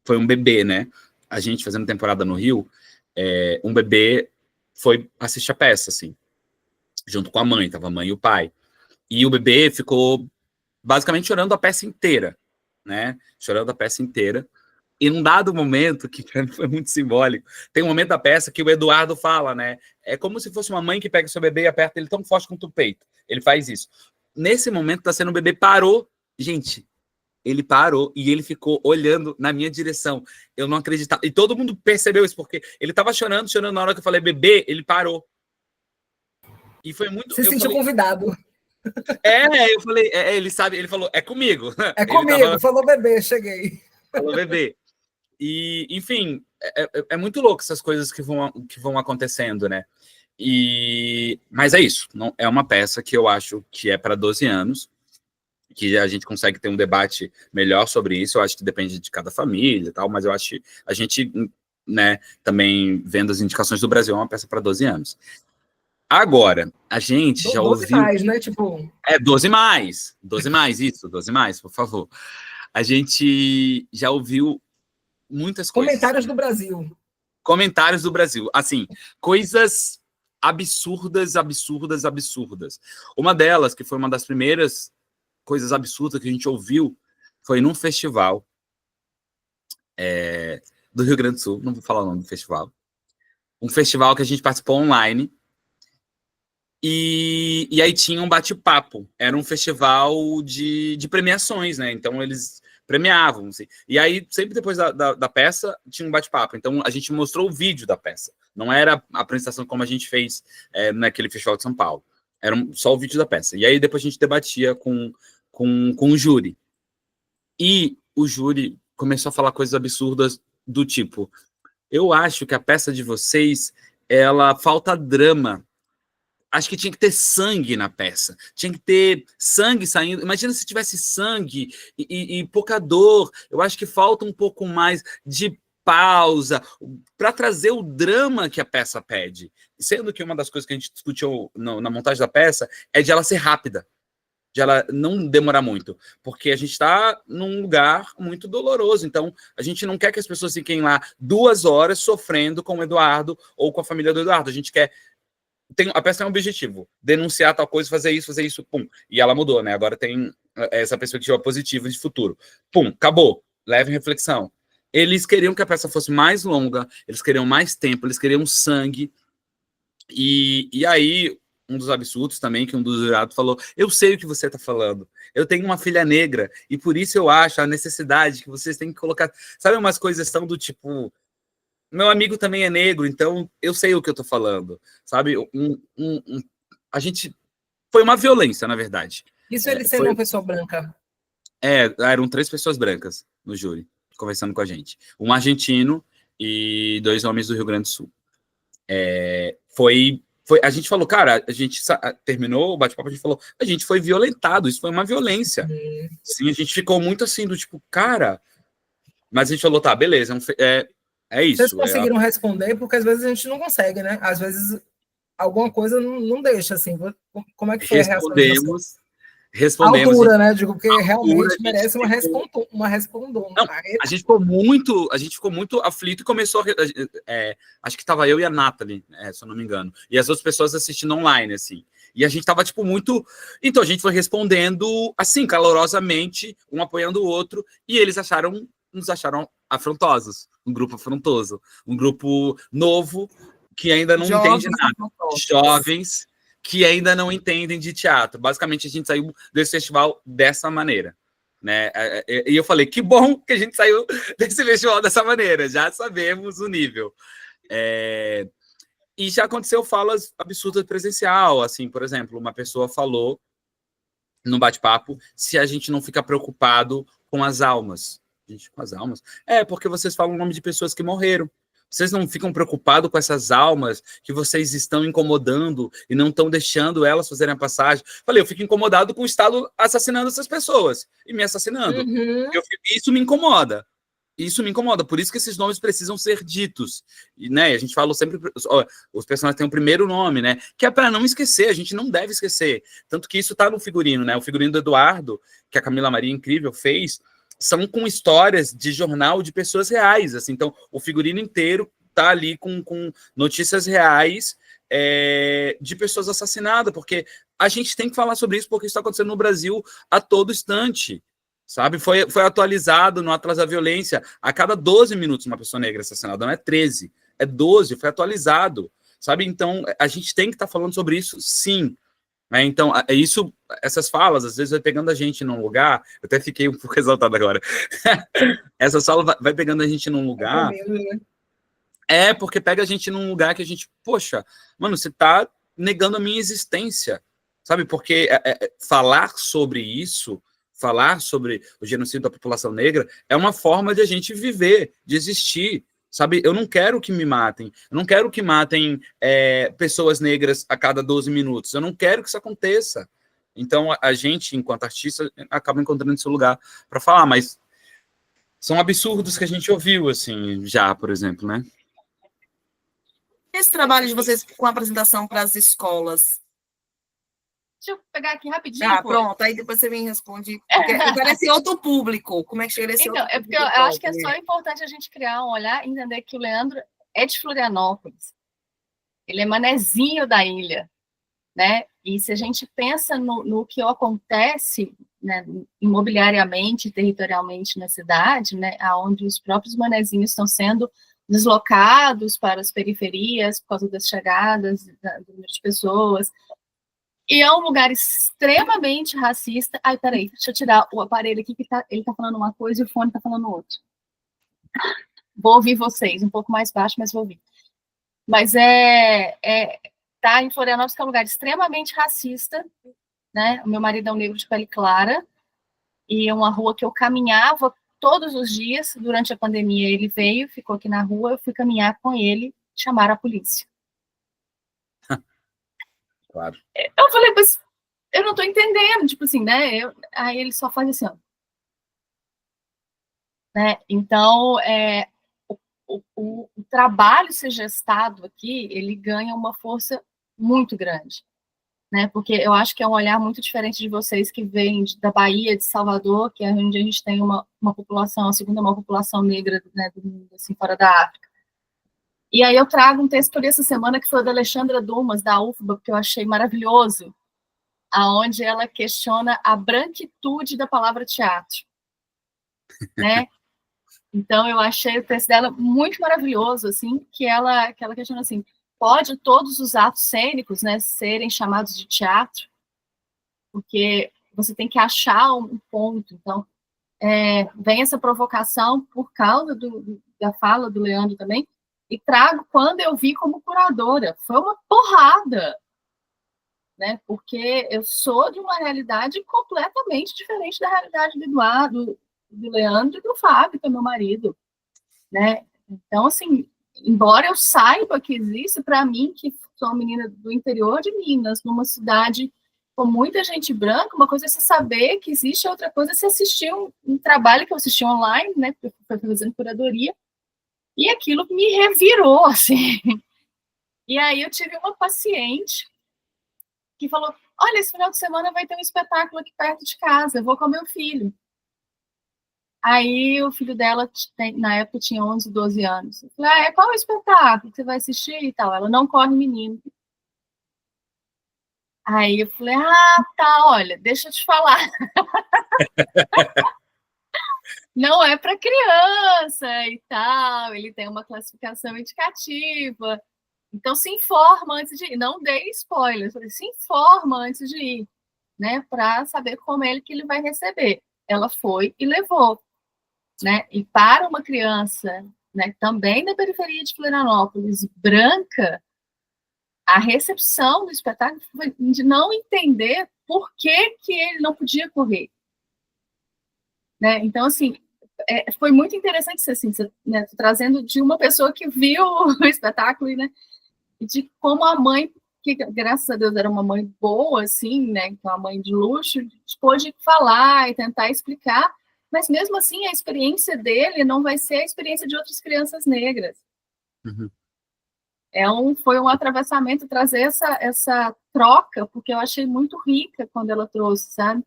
Speaker 3: foi um bebê, né? A gente fazendo temporada no Rio, um bebê foi assistir a peça, assim, junto com a mãe, tava a mãe e o pai. E o bebê ficou basicamente chorando a peça inteira, né? Chorando a peça inteira. E num dado momento, que pra mim foi muito simbólico, tem um momento da peça que o Eduardo fala, né? É como se fosse uma mãe que pega seu bebê e aperta ele tão forte quanto o peito. Ele faz isso. Nesse momento, tá sendo o bebê parou. Gente, ele parou e ele ficou olhando na minha direção. Eu não acreditava. E todo mundo percebeu isso, porque ele tava chorando na hora que eu falei bebê, ele parou. E foi muito...
Speaker 1: Você se sentiu convidado.
Speaker 3: Eu falei, ele sabe, ele falou, é comigo.
Speaker 1: É comigo, falou bebê, cheguei.
Speaker 3: Falou bebê. E, enfim, é muito louco essas coisas que vão acontecendo, né? Mas é isso, não, é uma peça que eu acho que é para 12 anos, que a gente consegue ter um debate melhor sobre isso. Eu acho que depende de cada família e tal, mas eu acho que a gente, né, também vendo as indicações do Brasil, é uma peça para 12 anos. Agora, a gente já
Speaker 1: 12
Speaker 3: ouviu...
Speaker 1: mais, né? Tipo...
Speaker 3: 12 mais, 12 mais, isso, 12 mais, por favor. A gente já ouviu muitas coisas.
Speaker 1: Comentários do Brasil.
Speaker 3: Comentários do Brasil. Assim, coisas absurdas, absurdas, absurdas. Uma delas, que foi uma das primeiras coisas absurdas que a gente ouviu, foi num festival do Rio Grande do Sul, não vou falar o nome do festival. Um festival que a gente participou online, e aí tinha um bate-papo. Era um festival de premiações, né? Então eles premiavam, assim. E aí, sempre depois da peça, tinha um bate-papo. Então a gente mostrou o vídeo da peça. Não era a apresentação como a gente fez naquele festival de São Paulo. Era só o vídeo da peça. E aí depois a gente debatia com o júri. E o júri começou a falar coisas absurdas do tipo: eu acho que a peça de vocês, ela falta drama. Acho que tinha que ter sangue na peça. Tinha que ter sangue saindo. Imagina se tivesse sangue e pouca dor. Eu acho que falta um pouco mais de pausa para trazer o drama que a peça pede. Sendo que uma das coisas que a gente discutiu na montagem da peça é de ela ser rápida, de ela não demorar muito, porque a gente está num lugar muito doloroso. Então, a gente não quer que as pessoas fiquem lá 2 horas sofrendo com o Eduardo ou com a família do Eduardo. A gente quer... a peça tem um objetivo: denunciar tal coisa, fazer isso, pum. E ela mudou, né? Agora tem essa perspectiva positiva de futuro. Pum, acabou. Leve em reflexão. Eles queriam que a peça fosse mais longa, eles queriam mais tempo, eles queriam sangue. E aí, um dos absurdos também, que um dos jurados falou: eu sei o que você está falando. Eu tenho uma filha negra, e por isso eu acho a necessidade que vocês têm que colocar... Sabe, umas coisas tão do tipo... Meu amigo também é negro, então eu sei o que eu tô falando, sabe? A gente... Foi uma violência, na verdade.
Speaker 1: Isso ele sendo uma pessoa branca.
Speaker 3: Eram 3 pessoas brancas no júri, conversando com a gente. Um argentino e 2 homens do Rio Grande do Sul. A gente falou, cara, a gente terminou o bate-papo, a gente falou, a gente foi violentado, isso foi uma violência. Sim, a gente ficou muito assim, do tipo, cara... Mas a gente falou, tá, beleza, é isso.
Speaker 1: Vocês conseguiram responder? Porque às vezes a gente não consegue, né? Às vezes alguma coisa não deixa, assim. Como é que foi a reação de vocês?
Speaker 3: Respondemos.
Speaker 1: A altura, né? Digo, porque realmente merece uma respondona.
Speaker 3: Não, a gente ficou muito aflito e começou acho que estava eu e a Nathalie, se eu não me engano. E as outras pessoas assistindo online, assim. E a gente estava, tipo, muito... Então, a gente foi respondendo, assim, calorosamente, um apoiando o outro, e eles nos acharam afrontosos. Um grupo afrontoso. Um grupo novo, que ainda não entende nada. Jovens que ainda não entendem de teatro. Basicamente, a gente saiu desse festival dessa maneira, né? E eu falei, que bom que a gente saiu desse festival dessa maneira, já sabemos o nível. E já aconteceu falas absurdas presencial, assim, por exemplo, uma pessoa falou no bate-papo se a gente não fica preocupado com as almas. Gente, com as almas? Porque vocês falam o nome de pessoas que morreram. Vocês não ficam preocupados com essas almas que vocês estão incomodando e não estão deixando elas fazerem a passagem? Falei, eu fico incomodado com o Estado assassinando essas pessoas e me assassinando. Isso me incomoda. Isso me incomoda. Por isso que esses nomes precisam ser ditos. E, né, a gente fala sempre... os personagens têm um primeiro nome, né? Que é para não esquecer. A gente não deve esquecer. Tanto que isso está no figurino, né? O figurino do Eduardo, que a Camila Maria Incrível fez... são com histórias de jornal de pessoas reais, assim. Então, o figurino inteiro tá ali com notícias reais de pessoas assassinadas, porque a gente tem que falar sobre isso, porque isso está acontecendo no Brasil a todo instante, sabe? Foi atualizado no Atlas da Violência, a cada 12 minutos uma pessoa negra assassinada, não é 13, é 12, foi atualizado, sabe? Então, a gente tem que estar falando sobre isso, sim. Então, essas falas, às vezes, vai pegando a gente num lugar... Eu até fiquei um pouco exaltado agora. Essa fala vai pegando a gente num lugar... porque pega a gente num lugar que a gente... Poxa, mano, você tá negando a minha existência, sabe? Porque falar sobre isso, falar sobre o genocídio da população negra, é uma forma de a gente viver, de existir, sabe? Eu não quero que me matem. Eu não quero que matem pessoas negras a cada 12 minutos. Eu não quero que isso aconteça. Então, a gente, enquanto artista, acaba encontrando esse lugar para falar, mas são absurdos que a gente ouviu, assim, já, por exemplo, né?
Speaker 2: Esse trabalho de vocês com a apresentação para as escolas.
Speaker 4: Deixa eu pegar aqui rapidinho.
Speaker 2: Pronto, aí depois você me responde. Interessa outro público. Como é que chega esse outro público?
Speaker 4: Porque eu acho que é só importante a gente criar um olhar e entender que o Leandro é de Florianópolis. Ele é manezinho da ilha, né? E se a gente pensa no que acontece, né, imobiliariamente, territorialmente na cidade, né, onde os próprios manezinhos estão sendo deslocados para as periferias por causa das chegadas do número de pessoas, e é um lugar extremamente racista. Ai, peraí, deixa eu tirar o aparelho aqui, que ele tá falando uma coisa e o fone tá falando outra. Vou ouvir vocês, um pouco mais baixo, mas vou ouvir. Mas tá em Florianópolis, que é um lugar extremamente racista, né? O meu marido é um negro de pele clara, e é uma rua que eu caminhava todos os dias. Durante a pandemia, ele veio, ficou aqui na rua, eu fui caminhar com ele, chamaram a polícia.
Speaker 3: Claro.
Speaker 4: Eu falei, mas eu não tô entendendo, tipo assim, né? Aí ele só faz assim, ó. Né? Então, o trabalho ser gestado aqui, ele ganha uma força muito grande, né? Porque eu acho que é um olhar muito diferente de vocês que vêm da Bahia, de Salvador, que é onde a gente tem uma população, a segunda maior população negra, né, do mundo, assim, fora da África. E aí eu trago um texto por essa semana que foi o da Alexandra Dumas, da UFBA, que eu achei maravilhoso, aonde ela questiona a branquitude da palavra teatro, né? Então eu achei o texto dela muito maravilhoso, assim, que ela questiona assim: pode todos os atos cênicos, né, serem chamados de teatro? Porque você tem que achar um ponto. Então, vem essa provocação por causa da fala do Leandro também, e trago quando eu vi como curadora. Foi uma porrada, né? Porque eu sou de uma realidade completamente diferente da realidade do Eduardo, do Leandro e do Fábio, que é meu marido, né? Então, assim, embora eu saiba que existe, para mim, que sou uma menina do interior de Minas, numa cidade com muita gente branca, uma coisa é você saber que existe, outra coisa é você assistir um trabalho que eu assisti online, né? Porque eu fui fazendo curadoria, e aquilo me revirou, assim. E aí eu tive uma paciente que falou: olha, esse final de semana vai ter um espetáculo aqui perto de casa, eu vou com o meu filho. Aí o filho dela, na época, tinha 11, 12 anos. Eu falei: qual é o espetáculo que você vai assistir e tal? Ela: não corre, menino. Aí eu falei: tá, olha, deixa eu te falar. Não é para criança e tal, ele tem uma classificação indicativa. Então, se informa antes de ir. Não dei spoiler. Eu falei: se informa antes de ir, né? Para saber como que ele vai receber. Ela foi e levou, né? E para uma criança, né, também da periferia de Florianópolis, branca, a recepção do espetáculo foi de não entender por que ele não podia correr, né? Então, assim, foi muito interessante, assim, né, trazendo de uma pessoa que viu o espetáculo, né, e de como a mãe, que graças a Deus era uma mãe boa, assim, né, uma mãe de luxo, pôde falar e tentar explicar, mas mesmo assim a experiência dele não vai ser a experiência de outras crianças negras.
Speaker 3: Uhum.
Speaker 4: Foi um atravessamento trazer essa troca, porque eu achei muito rica quando ela trouxe, sabe?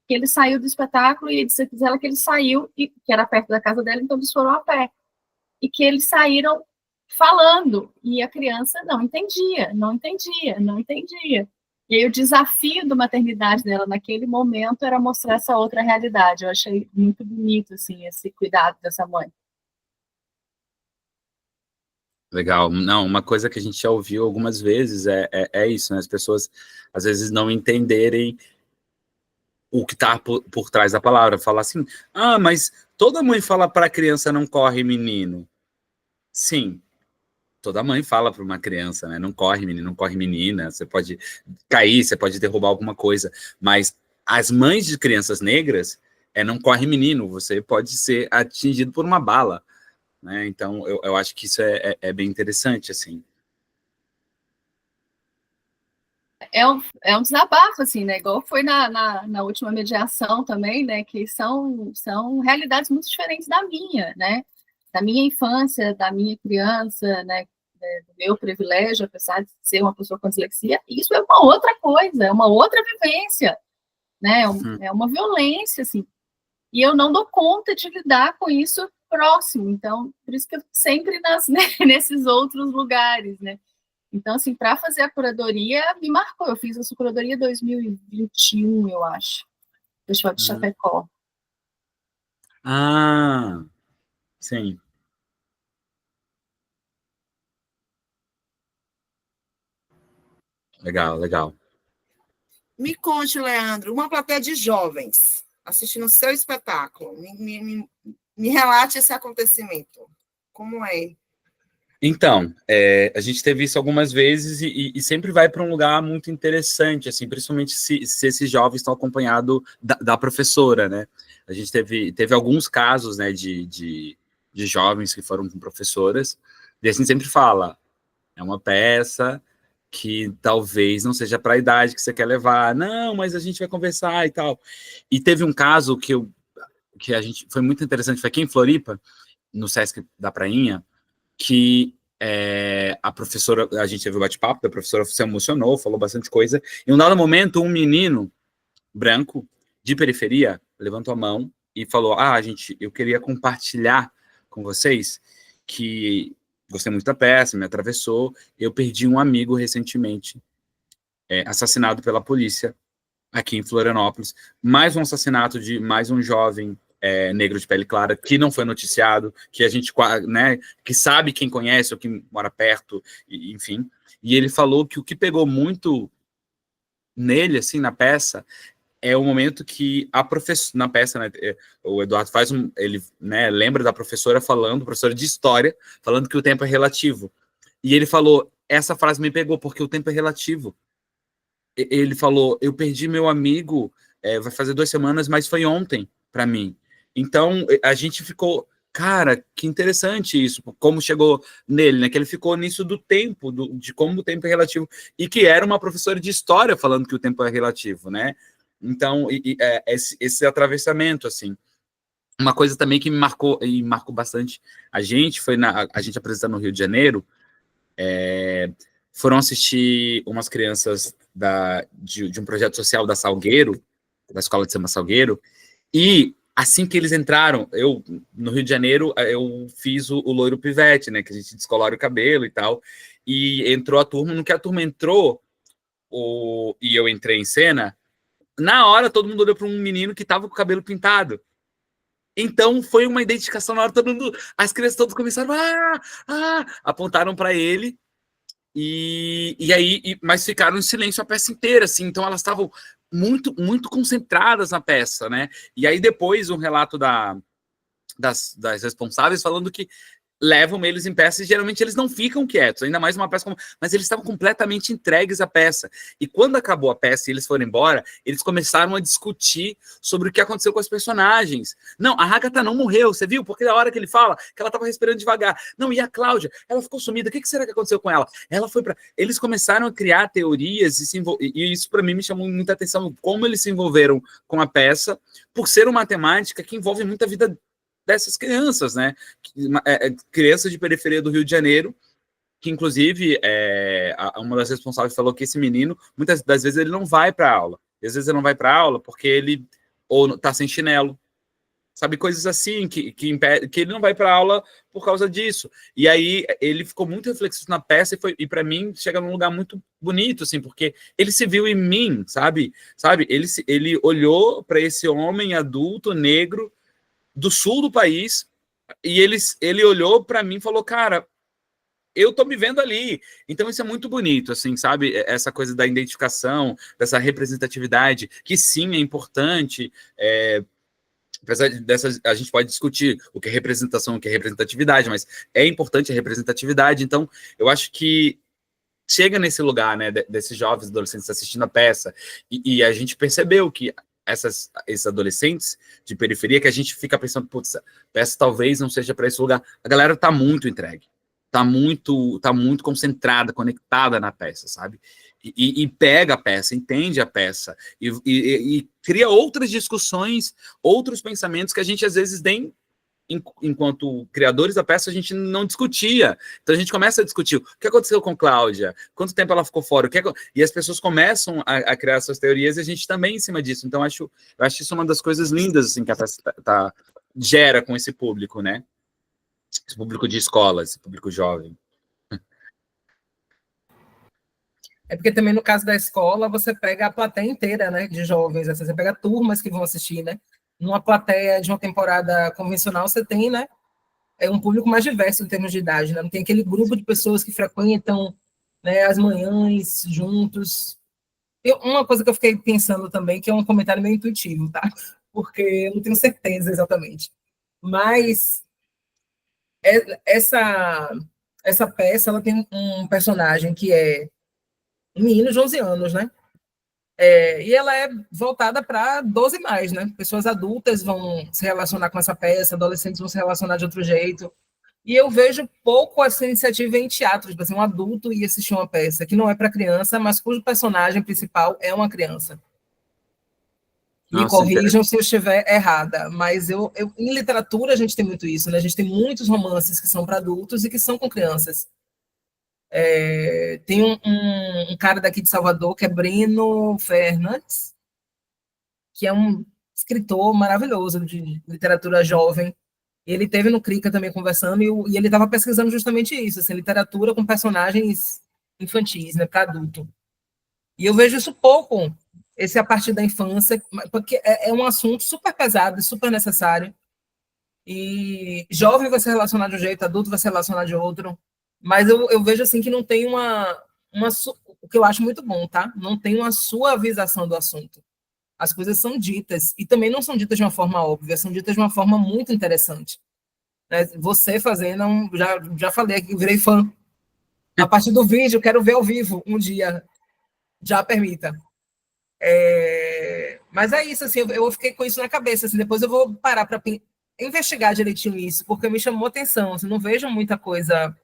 Speaker 4: Que ele saiu do espetáculo e disse ela que ele saiu, que era perto da casa dela, então eles foram a pé. E que eles saíram falando, e a criança não entendia. E aí o desafio da maternidade dela naquele momento era mostrar essa outra realidade. Eu achei muito bonito, assim, esse cuidado dessa mãe.
Speaker 3: Legal. Não, uma coisa que a gente já ouviu algumas vezes é isso, né? As pessoas, às vezes, não entenderem o que está por trás da palavra. Falar assim: mas toda mãe fala para a criança não corre, menino. Sim, toda mãe fala para uma criança, né? Não corre, menino, não corre, menina. Você pode cair, você pode derrubar alguma coisa. Mas as mães de crianças negras não corre, menino. Você pode ser atingido por uma bala. né? Então, eu acho que isso é bem interessante, assim.
Speaker 4: É um desabafo, assim, né? Igual foi na última mediação também, né? Que são realidades muito diferentes da minha, né? Da minha infância, da minha criança, né? Do meu privilégio, apesar de ser uma pessoa com dislexia, isso é uma outra coisa, é uma outra vivência, né? É uma violência, assim. E eu não dou conta de lidar com isso próximo, então, por isso que eu sempre nesses outros lugares, né? Então, assim, para fazer a curadoria, me marcou. Eu fiz essa curadoria em 2021, eu acho. Festival de Chapecó.
Speaker 3: Ah, sim. Legal, legal.
Speaker 2: Me conte, Leandro, uma plateia de jovens assistindo o seu espetáculo. Me relate esse acontecimento. Como é?
Speaker 3: Então, a gente teve isso algumas vezes e sempre vai para um lugar muito interessante, assim, principalmente se esses jovens estão acompanhados da professora, né? A gente teve alguns casos, né, de jovens que foram com professoras, e a gente sempre fala, é uma peça que talvez não seja para a idade que você quer levar, não, mas a gente vai conversar e tal. E teve um caso que a gente foi muito interessante, foi aqui em Floripa, no Sesc da Prainha, que a professora, a gente teve o bate-papo, a professora se emocionou, falou bastante coisa, e em um dado momento, um menino branco, de periferia, levantou a mão e falou, gente, eu queria compartilhar com vocês que gostei muito da peça, me atravessou, eu perdi um amigo recentemente, assassinado pela polícia, aqui em Florianópolis, mais um assassinato de mais um jovem negro de pele clara, que não foi noticiado, que a gente, né, que sabe quem conhece ou quem mora perto, enfim. E ele falou que o que pegou muito nele, assim, na peça, é o momento que a professora, na peça, né, o Eduardo ele, né, lembra da professora professora de história, falando que o tempo é relativo. E ele falou, essa frase me pegou, porque o tempo é relativo. Ele falou, eu perdi meu amigo, vai fazer 2 semanas, mas foi ontem para mim. Então, a gente ficou, cara, que interessante isso, como chegou nele, né? Que ele ficou nisso do tempo, de como o tempo é relativo, e que era uma professora de história falando que o tempo é relativo, né? Então, esse atravessamento, assim. Uma coisa também que me marcou, e marcou bastante a gente, foi a gente apresentando no Rio de Janeiro, foram assistir umas crianças de um projeto social da Salgueiro, da Escola de Samba Salgueiro, e assim que eles entraram, no Rio de Janeiro, eu fiz o Loiro Pivete, né, que a gente descolora o cabelo e tal, e entrou a turma, no que a turma entrou, e eu entrei em cena, na hora todo mundo olhou para um menino que estava com o cabelo pintado. Então foi uma identificação na hora, todo mundo, as crianças todas começaram apontaram para ele, mas ficaram em silêncio a peça inteira, assim, então elas estavam muito, muito concentradas na peça, né? E aí depois um relato das responsáveis falando que levam eles em peça e geralmente eles não ficam quietos, ainda mais uma peça como... Mas eles estavam completamente entregues à peça. E quando acabou a peça e eles foram embora, eles começaram a discutir sobre o que aconteceu com os personagens. Não, a Agatha não morreu, você viu? Porque na hora que ele fala que ela estava respirando devagar. Não, e a Cláudia? Ela ficou sumida. O que será que aconteceu com ela? Ela foi para... Eles começaram a criar teorias e isso para mim me chamou muita atenção, como eles se envolveram com a peça, por ser uma temática que envolve muita vida dessas crianças, né? Crianças de periferia do Rio de Janeiro, que inclusive uma das responsáveis falou que esse menino, muitas das vezes ele não vai para aula. Às vezes ele não vai para aula porque ele ou tá sem chinelo, sabe, coisas assim que ele não vai para aula por causa disso. E aí ele ficou muito reflexivo na peça e para mim chega num lugar muito bonito, assim, porque ele se viu em mim, sabe? Ele olhou para esse homem adulto negro do sul do país, e ele olhou para mim e falou, cara, eu tô me vendo ali. Então isso é muito bonito, assim, sabe? Essa coisa da identificação, dessa representatividade, que sim, é importante, apesar dessas, a gente pode discutir o que é representação, o que é representatividade, mas é importante a representatividade. Então, eu acho que chega nesse lugar, né, desses jovens adolescentes assistindo a peça, e a gente percebeu que esses adolescentes de periferia que a gente fica pensando, putz, a peça talvez não seja para esse lugar. A galera tá muito entregue, tá muito concentrada, conectada na peça, sabe? E pega a peça, entende a peça, e cria outras discussões, outros pensamentos que a gente às vezes nem, enquanto criadores da peça, a gente não discutia. Então a gente começa a discutir o que aconteceu com Cláudia, quanto tempo ela ficou fora, e as pessoas começam a criar suas teorias e a gente também em cima disso. Então eu acho isso uma das coisas lindas assim, que a peça gera com esse público, né? Esse público de escola, esse público jovem.
Speaker 1: É porque também no caso da escola, você pega a plateia inteira, né, de jovens, assim, você pega turmas que vão assistir, né? Numa plateia de uma temporada convencional, você tem, né, um público mais diverso em termos de idade, né? Não tem aquele grupo de pessoas que frequentam, né, as manhãs juntos. Uma coisa que eu fiquei pensando também, que é um comentário meio intuitivo, tá? Porque eu não tenho certeza exatamente. Mas essa peça, ela tem um personagem que é um menino de 11 anos, né? E ela é voltada para 12 mais, né? Pessoas adultas vão se relacionar com essa peça, adolescentes vão se relacionar de outro jeito. E eu vejo pouco essa iniciativa em teatro, tipo assim, um adulto ir assistir uma peça que não é para criança, mas cujo personagem principal é uma criança. Me corrijam se eu estiver errada, mas em literatura a gente tem muito isso, né? A gente tem muitos romances que são para adultos e que são com crianças. Tem um cara daqui de Salvador, que é Breno Fernandes, que é um escritor maravilhoso de literatura jovem. Ele esteve no Crica também conversando, e ele estava pesquisando justamente isso, assim, literatura com personagens infantis, né, para adulto. E eu vejo isso pouco, esse a partir da infância, porque é um assunto super pesado e super necessário. E jovem vai se relacionar de um jeito, adulto vai se relacionar de outro. Mas eu vejo assim que não tem o que eu acho muito bom, tá? Não tem uma suavização do assunto. As coisas são ditas, e também não são ditas de uma forma óbvia, são ditas de uma forma muito interessante. Você fazendo, já falei aqui, virei fã. A partir do vídeo, quero ver ao vivo um dia. Já permita. Mas é isso, assim, eu fiquei com isso na cabeça. Assim, depois eu vou parar para investigar direitinho isso, porque me chamou atenção. Assim, não vejo muita coisa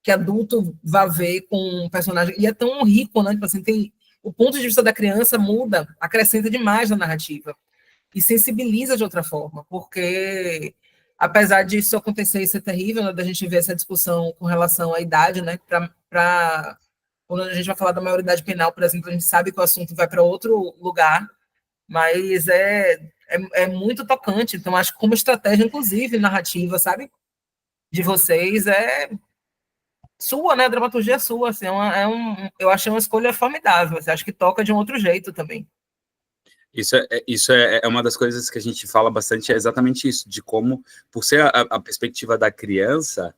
Speaker 1: que adulto vá ver com um personagem. E é tão rico, né? Tipo assim, o ponto de vista da criança muda, acrescenta demais na narrativa. E sensibiliza de outra forma, porque apesar disso acontecer e ser terrível, né, da gente ver essa discussão com relação à idade, né? Quando a gente vai falar da maioridade penal, por exemplo, a gente sabe que o assunto vai para outro lugar, mas é muito tocante. Então, acho que como estratégia, inclusive, narrativa, sabe? De vocês, sua, né? A dramaturgia é sua. Assim, eu achei uma escolha formidável. Assim, acho que toca de um outro jeito também.
Speaker 3: Isso é uma das coisas que a gente fala bastante, é exatamente isso, de como, por ser a perspectiva da criança,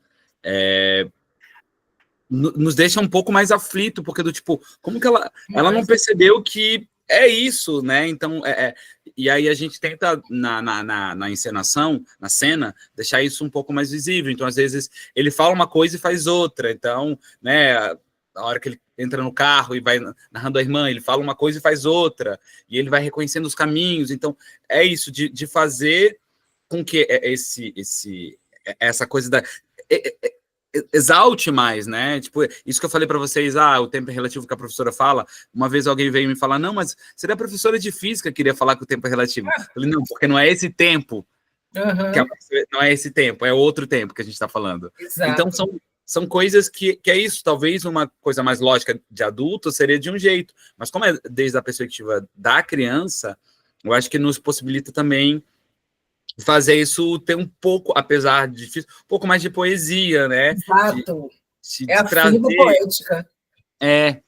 Speaker 3: nos deixa um pouco mais aflito, porque do tipo, como que ela não percebeu que é isso, né? Então, e aí a gente tenta, na encenação, na cena, deixar isso um pouco mais visível. Então, às vezes, ele fala uma coisa e faz outra. Então, né, a hora que ele entra no carro e vai narrando a irmã, ele fala uma coisa e faz outra. E ele vai reconhecendo os caminhos. Então, é isso, de fazer com que essa coisa da... exalte mais, né? Tipo, isso que eu falei para vocês, o tempo é relativo que a professora fala. Uma vez alguém veio me falar, não, mas seria a professora de física que queria falar que o tempo é relativo. Eu falei, não, porque não é esse tempo. Não é esse tempo, é outro tempo que a gente está falando. Exato. Então, são coisas que é isso. Talvez uma coisa mais lógica de adulto seria de um jeito, mas como é desde a perspectiva da criança, eu acho que nos possibilita também fazer isso ter um pouco, apesar de difícil, um pouco mais de poesia, né?
Speaker 1: Exato. A fibra poética.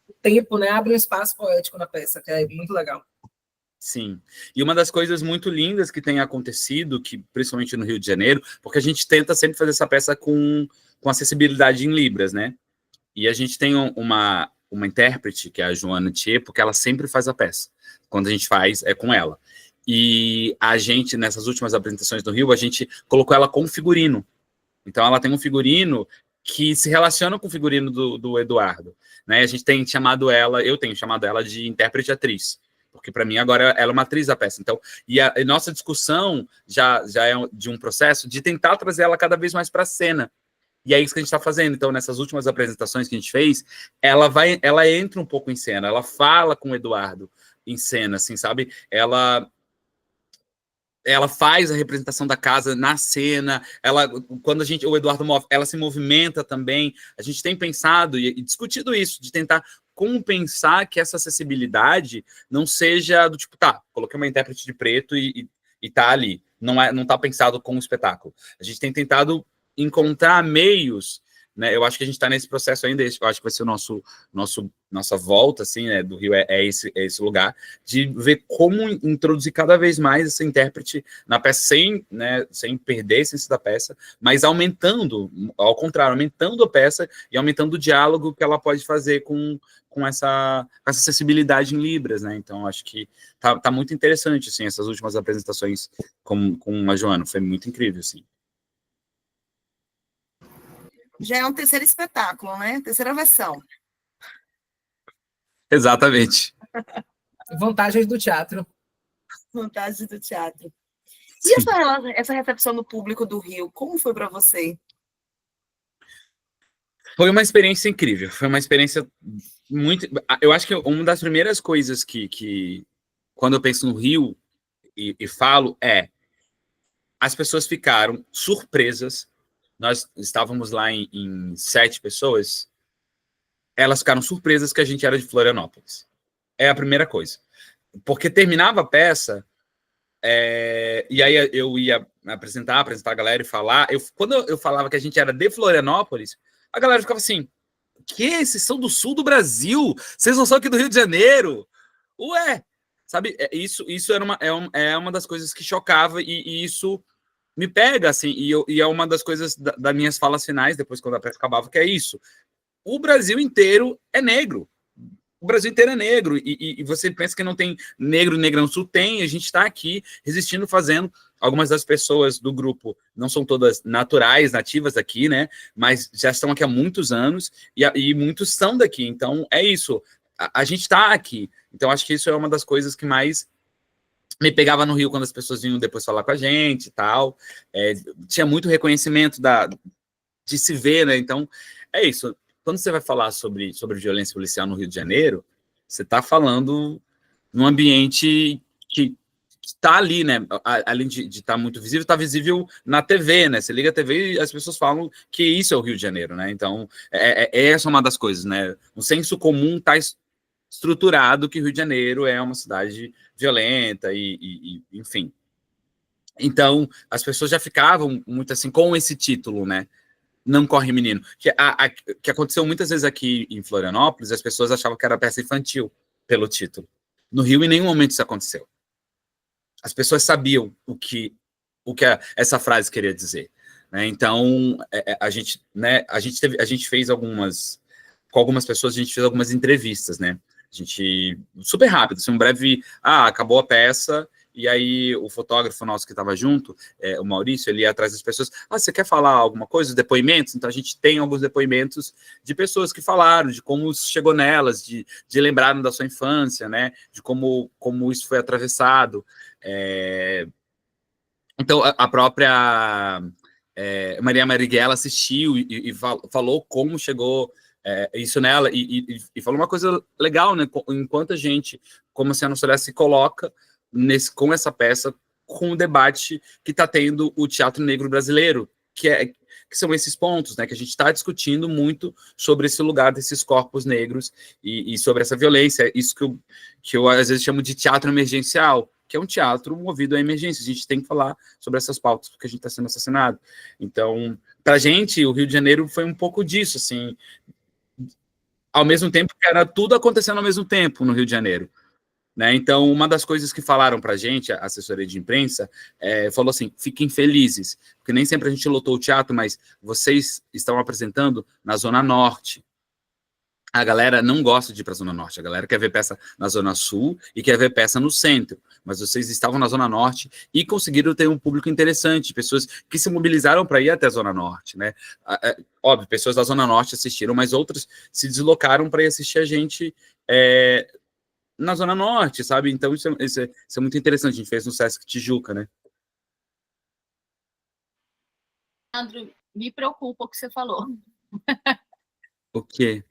Speaker 1: O tempo, né? Abre um espaço poético na peça, que é muito legal.
Speaker 3: Sim. E uma das coisas muito lindas que tem acontecido, que principalmente no Rio de Janeiro, porque a gente tenta sempre fazer essa peça com acessibilidade em Libras, né? E a gente tem uma intérprete, que é a Joana Thier, porque ela sempre faz a peça. Quando a gente faz, é com ela. E a gente, nessas últimas apresentações do Rio, a gente colocou ela com figurino. Então, ela tem um figurino que se relaciona com o figurino do Eduardo. Né? A gente tem chamado ela, eu tenho chamado ela de intérprete-atriz, porque para mim agora ela é uma atriz da peça. Então, e a nossa discussão já é de um processo de tentar trazer ela cada vez mais para a cena. E é isso que a gente está fazendo. Então, nessas últimas apresentações que a gente fez, ela entra um pouco em cena, ela fala com o Eduardo em cena, assim, sabe? Ela faz a representação da casa na cena, quando o Eduardo move, ela se movimenta também. A gente tem pensado e discutido isso, de tentar compensar que essa acessibilidade não seja do tipo, tá, coloquei uma intérprete de preto e tá ali. Não tá pensado como um espetáculo. A gente tem tentado encontrar meios, né? Eu acho que a gente está nesse processo ainda, eu acho que vai ser nossa volta, assim, né, do Rio, é esse lugar, de ver como introduzir cada vez mais essa intérprete na peça, sem perder a essência da peça, mas aumentando, ao contrário, aumentando a peça e aumentando o diálogo que ela pode fazer com essa acessibilidade em Libras, né? Então, acho que tá muito interessante, assim, essas últimas apresentações com a Joana, foi muito incrível, assim.
Speaker 2: Já é um terceiro espetáculo, né? Terceira versão.
Speaker 3: Exatamente.
Speaker 1: Vantagens do teatro.
Speaker 2: Vantagens do teatro. E essa recepção do público do Rio, como foi para você?
Speaker 3: Foi uma experiência incrível. Foi uma experiência muito... Eu acho que uma das primeiras coisas que quando eu penso no Rio e falo, as pessoas ficaram surpresas. Nós estávamos lá em 7 pessoas. Elas ficaram surpresas que a gente era de Florianópolis. É a primeira coisa. Porque terminava a peça, e aí eu ia apresentar a galera e falar. Quando eu falava que a gente era de Florianópolis, a galera ficava assim, que? Vocês são do sul do Brasil? Vocês não são aqui do Rio de Janeiro? Ué! Sabe, isso é uma das coisas que chocava, e isso me pega, assim, e é uma das coisas das minhas falas finais, depois quando a peça acabava, que é isso. O Brasil inteiro é negro. O Brasil inteiro é negro, e você pensa que não tem negro e negra no sul? Tem, a gente está aqui resistindo, fazendo. Algumas das pessoas do grupo não são todas nativas aqui, né? Mas já estão aqui há muitos anos, e muitos são daqui. Então, é isso. A gente está aqui. Então, acho que isso é uma das coisas que mais me pegava no Rio, quando as pessoas vinham depois falar com a gente e tal. Tinha muito reconhecimento de se ver, né? Então, é isso. Quando você vai falar sobre violência policial no Rio de Janeiro, você está falando num ambiente que está ali, né? Além de estar muito visível, está visível na TV, né? Você liga a TV e as pessoas falam que isso é o Rio de Janeiro, né? Então, essa é uma das coisas, né? O senso comum está estruturado que o Rio de Janeiro é uma cidade violenta e enfim. Então, as pessoas já ficavam muito assim com esse título, né? Não Corre Menino. Que aconteceu muitas vezes aqui em Florianópolis, as pessoas achavam que era peça infantil pelo título. No Rio, em nenhum momento isso aconteceu. As pessoas sabiam o que essa frase queria dizer, né? Então, a gente fez com algumas pessoas, a gente fez algumas entrevistas, né? A gente, super rápido, assim, um breve, acabou a peça, e aí o fotógrafo nosso que estava junto, o Maurício, ele ia atrás das pessoas, você quer falar alguma coisa, os depoimentos? Então a gente tem alguns depoimentos de pessoas que falaram, de como isso chegou nelas, de lembraram da sua infância, né, de como isso foi atravessado. Então a própria Maria Marighella assistiu e falou como chegou isso nela, e falou uma coisa legal, né, enquanto a gente, como a Cena Solar, se coloca com essa peça, com o debate que está tendo o teatro negro brasileiro, que são esses pontos, né, que a gente está discutindo muito sobre esse lugar desses corpos negros e sobre essa violência, isso que eu às vezes chamo de teatro emergencial, que é um teatro movido à emergência. A gente tem que falar sobre essas pautas, porque a gente está sendo assassinado. Então, para a gente, o Rio de Janeiro foi um pouco disso, assim, ao mesmo tempo que era tudo acontecendo ao mesmo tempo no Rio de Janeiro, né? Então, uma das coisas que falaram para a gente, a assessoria de imprensa, falou assim, fiquem felizes, porque nem sempre a gente lotou o teatro, mas vocês estão apresentando na Zona Norte. A galera não gosta de ir para a Zona Norte, a galera quer ver peça na Zona Sul e quer ver peça no centro, mas vocês estavam na Zona Norte e conseguiram ter um público interessante, pessoas que se mobilizaram para ir até a Zona Norte, né? Óbvio, pessoas da Zona Norte assistiram, mas outras se deslocaram para ir assistir a gente na Zona Norte, sabe? Então, isso é muito interessante. A gente fez no Sesc Tijuca, né?
Speaker 4: Leandro, me preocupa o que você falou.
Speaker 3: O quê?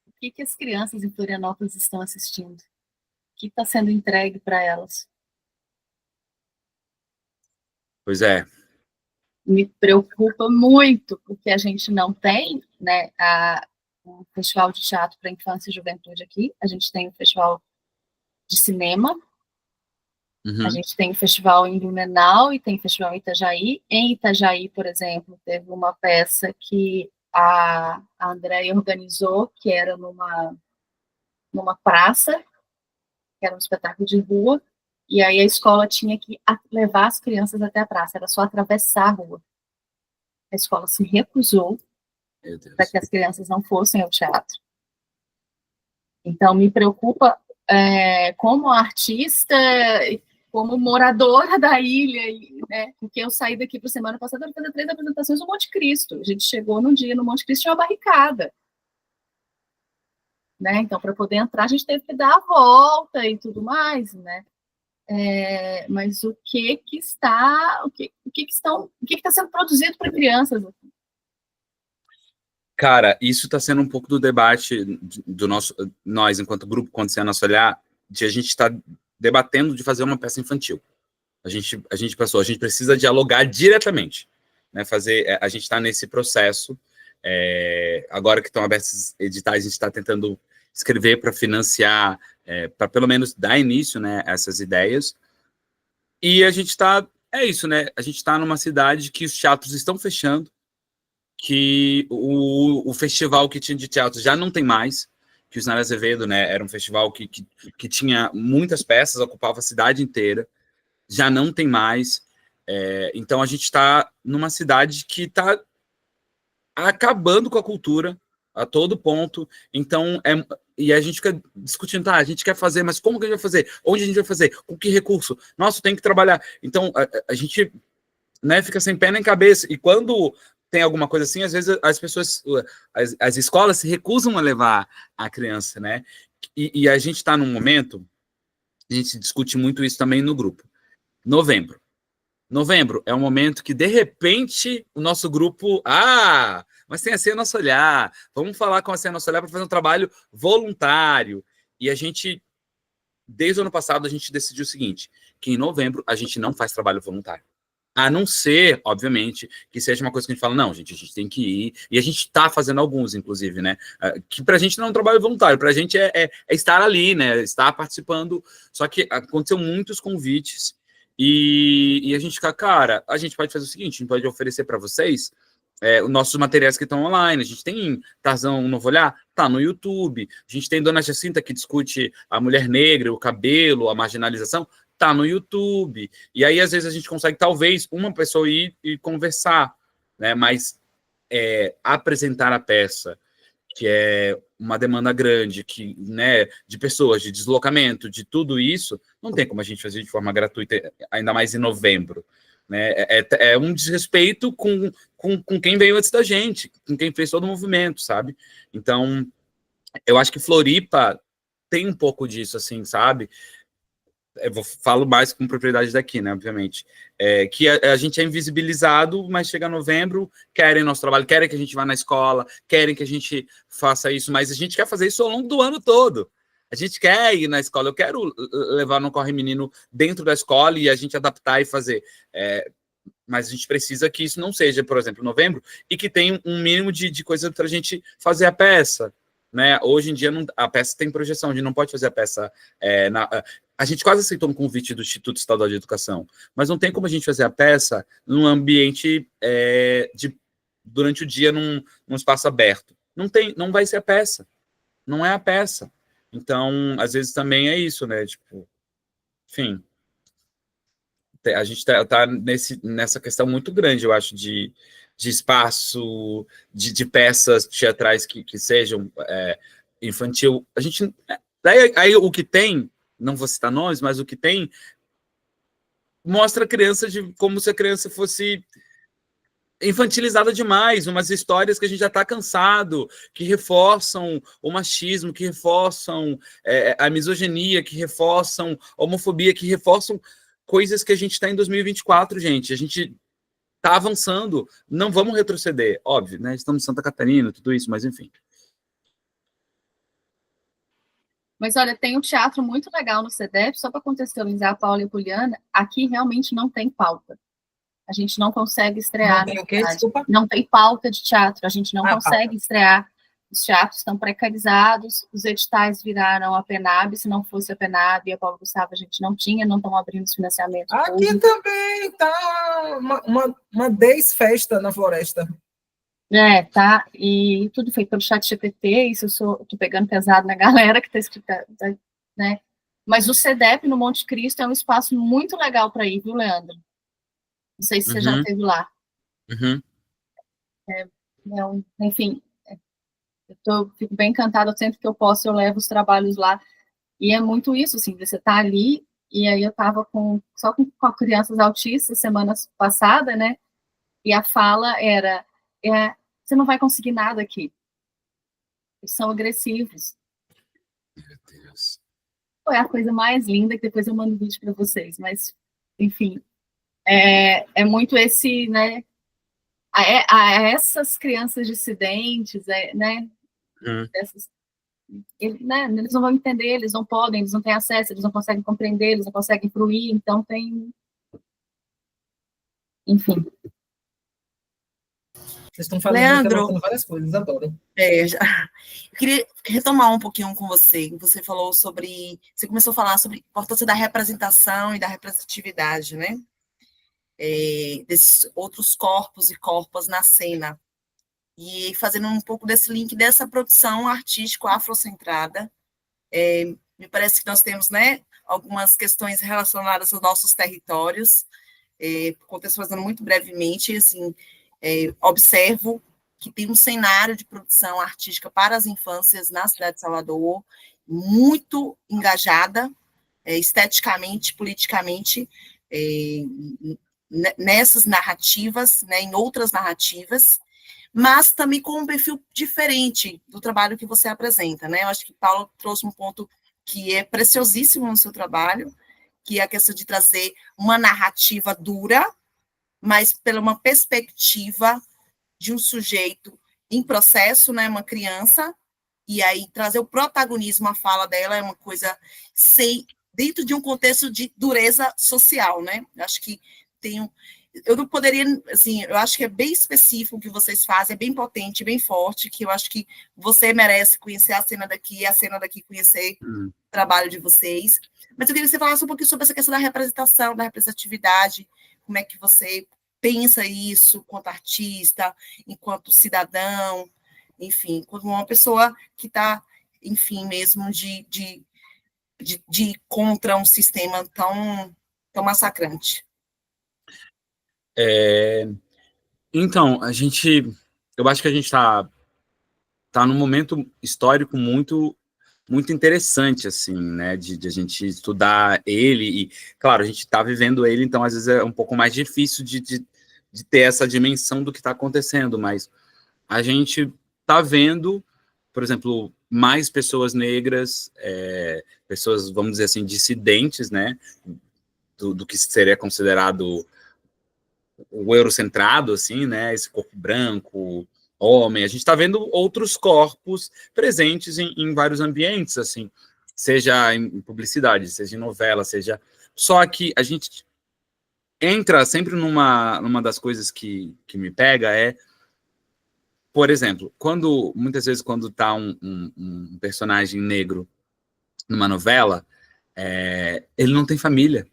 Speaker 4: O que as crianças em Florianópolis estão assistindo? O que está sendo entregue para elas?
Speaker 3: Pois é.
Speaker 4: Me preocupa muito, porque a gente não tem, né, um festival de teatro para infância e juventude aqui, a gente tem um festival de cinema, a gente tem o festival em Blumenau e tem o festival em Itajaí. Em Itajaí, por exemplo, teve uma peça que a Andréia organizou, que era numa praça, que era um espetáculo de rua, e aí a escola tinha que levar as crianças até a praça, era só atravessar a rua. A escola se recusou para que as crianças não fossem ao teatro. Então, me preocupa como artista, como moradora da ilha, né, porque eu saí daqui para semana passada para fazer 3 apresentações no Monte Cristo. A gente chegou num dia no Monte Cristo, tinha uma barricada. Né? Então, para poder entrar, a gente teve que dar a volta e tudo mais, né? Mas o que está sendo produzido para crianças?
Speaker 3: Cara, isso está sendo um pouco do debate do nós, enquanto grupo, quando você é nosso olhar, de a gente estar debatendo de fazer uma peça infantil. A gente pensou, a gente precisa dialogar diretamente, né? A gente está nesse processo. Agora que estão abertos editais, a gente está tentando escrever para financiar, para pelo menos dar início, né, a essas ideias. E a gente está, isso, né? A gente está numa cidade que os teatros estão fechando, que o festival que tinha de teatro já não tem mais, que o Osnar Azevedo, né, era um festival que tinha muitas peças, ocupava a cidade inteira, já não tem mais. Então a gente está numa cidade que está acabando com a cultura a todo ponto. Então, e a gente fica discutindo, a gente quer fazer, mas como que a gente vai fazer? Onde a gente vai fazer? Com que recurso? Nossa, tem que trabalhar. Então, a gente, né, fica sem pé nem cabeça. E quando tem alguma coisa assim, às vezes as pessoas, as escolas se recusam a levar a criança, né? E a gente está num momento, a gente discute muito isso também no grupo. Novembro é um momento que, de repente, o nosso grupo... mas tem a Ser Nosso Olhar. Vamos falar com a Ser Nosso Olhar para fazer um trabalho voluntário. E a gente, desde o ano passado, a gente decidiu o seguinte, que em novembro a gente não faz trabalho voluntário. A não ser, obviamente, que seja uma coisa que a gente fala, não, gente, a gente tem que ir. E a gente está fazendo alguns, inclusive, né? Que para a gente não é um trabalho voluntário, para a gente é estar ali, né? Estar participando. Só que aconteceu muitos convites e a gente fica, cara, a gente pode fazer o seguinte, a gente pode oferecer para vocês os nossos materiais que estão online. A gente tem Tarzan, um Novo Olhar, tá no YouTube. A gente tem Dona Jacinta, que discute a mulher negra, o cabelo, a marginalização, tá no YouTube. E aí, às vezes, a gente consegue, talvez, uma pessoa ir e conversar, né? Mas apresentar a peça, que é uma demanda grande, né, de pessoas, de deslocamento, de tudo isso, não tem como a gente fazer de forma gratuita, ainda mais em novembro. Né? É um desrespeito com quem veio antes da gente, com quem fez todo o movimento, sabe? Então, eu acho que Floripa tem um pouco disso, assim, sabe? Falo mais com propriedade daqui, né, obviamente, que a gente é invisibilizado, mas chega novembro, querem nosso trabalho, querem que a gente vá na escola, querem que a gente faça isso, mas a gente quer fazer isso ao longo do ano todo. A gente quer ir na escola, eu quero levar no Corre Menino dentro da escola e a gente adaptar e fazer. Mas a gente precisa que isso não seja, por exemplo, novembro, e que tenha um mínimo de coisa para a gente fazer a peça. Né? Hoje em dia a peça tem projeção, a gente não pode fazer a peça a gente quase aceitou um convite do Instituto Estadual de Educação, mas não tem como a gente fazer a peça num ambiente durante o dia num espaço aberto. Não vai ser a peça. Não é a peça. Então, às vezes também é isso, né? Tipo, enfim. A gente tá nessa questão muito grande, eu acho, de espaço, de peças teatrais que sejam infantil. A gente... Aí o que tem, não vou citar nomes, mas o que tem mostra a criança como se a criança fosse infantilizada demais, umas histórias que a gente já está cansado, que reforçam o machismo, que reforçam a misoginia, que reforçam a homofobia, que reforçam coisas que a gente está em 2024, gente. A gente está avançando, não vamos retroceder, óbvio, né? Estamos em Santa Catarina, tudo isso, mas enfim.
Speaker 4: Mas olha, tem um teatro muito legal no CEDEP, só para contextualizar a Paula e a Poliana, aqui realmente não tem pauta. A gente não consegue estrear.
Speaker 1: Não tem o quê? Desculpa.
Speaker 4: Não tem pauta de teatro, a gente não consegue estrear. Os teatros estão precarizados, os editais viraram a PENAB, se não fosse a PENAB e a Paulo Gustavo, a gente não tinha, não estão abrindo os financiamentos.
Speaker 1: Aqui público. Também tá uma desfesta na floresta.
Speaker 4: Tá, e tudo feito pelo chat GPT, isso eu tô pegando pesado na galera que está escrita, né? Mas o CEDEP no Monte Cristo é um espaço muito legal para ir, viu, Leandro? Não sei se você já esteve lá. Enfim, fico bem encantada, sempre que eu posso eu levo os trabalhos lá, e é muito isso, assim, você tá ali, e aí eu estava só com crianças autistas semana passada, né, e a fala era, você não vai conseguir nada aqui, eles são agressivos.
Speaker 3: Meu Deus.
Speaker 4: Foi a coisa mais linda, que depois eu mando vídeo para vocês, mas, enfim, é muito esse, né, a essas crianças dissidentes, né, eles não vão entender, eles não podem, eles não têm acesso, eles não conseguem compreender, eles não conseguem fruir, então tem... Enfim.
Speaker 1: Vocês estão falando,
Speaker 2: Leandro,
Speaker 1: várias coisas, adoro.
Speaker 2: Eu queria retomar um pouquinho com você. Você falou sobre... Você começou a falar sobre a importância da representação e da representatividade, né? Desses outros corpos e corpas na cena. E fazendo um pouco desse link dessa produção artística afrocentrada, me parece que nós temos, né, algumas questões relacionadas aos nossos territórios, contextualizando muito brevemente, assim, observo que tem um cenário de produção artística para as infâncias na cidade de Salvador, muito engajada, esteticamente, politicamente, nessas narrativas, né, em outras narrativas, mas também com um perfil diferente do trabalho que você apresenta, né? Eu acho que Paulo trouxe um ponto que é preciosíssimo no seu trabalho, que é a questão de trazer uma narrativa dura, mas pela uma perspectiva de um sujeito em processo, né, uma criança, e aí trazer o protagonismo, a fala dela é uma coisa dentro de um contexto de dureza social, né? Eu acho que eu não poderia, assim, eu acho que é bem específico o que vocês fazem, é bem potente, bem forte, que eu acho que você merece conhecer a cena daqui, e a cena daqui conhecer o trabalho de vocês. Mas eu queria que você falasse um pouquinho sobre essa questão da representação, da representatividade, como é que você pensa isso enquanto artista, enquanto cidadão, enfim, como uma pessoa que está, enfim, mesmo de contra um sistema tão massacrante.
Speaker 3: Então, eu acho que a gente está num momento histórico muito interessante, assim, né, de a gente estudar ele, e, claro, a gente está vivendo ele, então, às vezes, é um pouco mais difícil de ter essa dimensão do que está acontecendo, mas a gente está vendo, por exemplo, mais pessoas negras, pessoas, vamos dizer assim, dissidentes, né, do que seria considerado o eurocentrado, assim, né, esse corpo branco, homem, a gente está vendo outros corpos presentes em vários ambientes, assim, seja em publicidade, seja em novela, seja... Só que a gente entra sempre numa das coisas que me pega por exemplo, muitas vezes quando está um personagem negro numa novela, ele não tem família.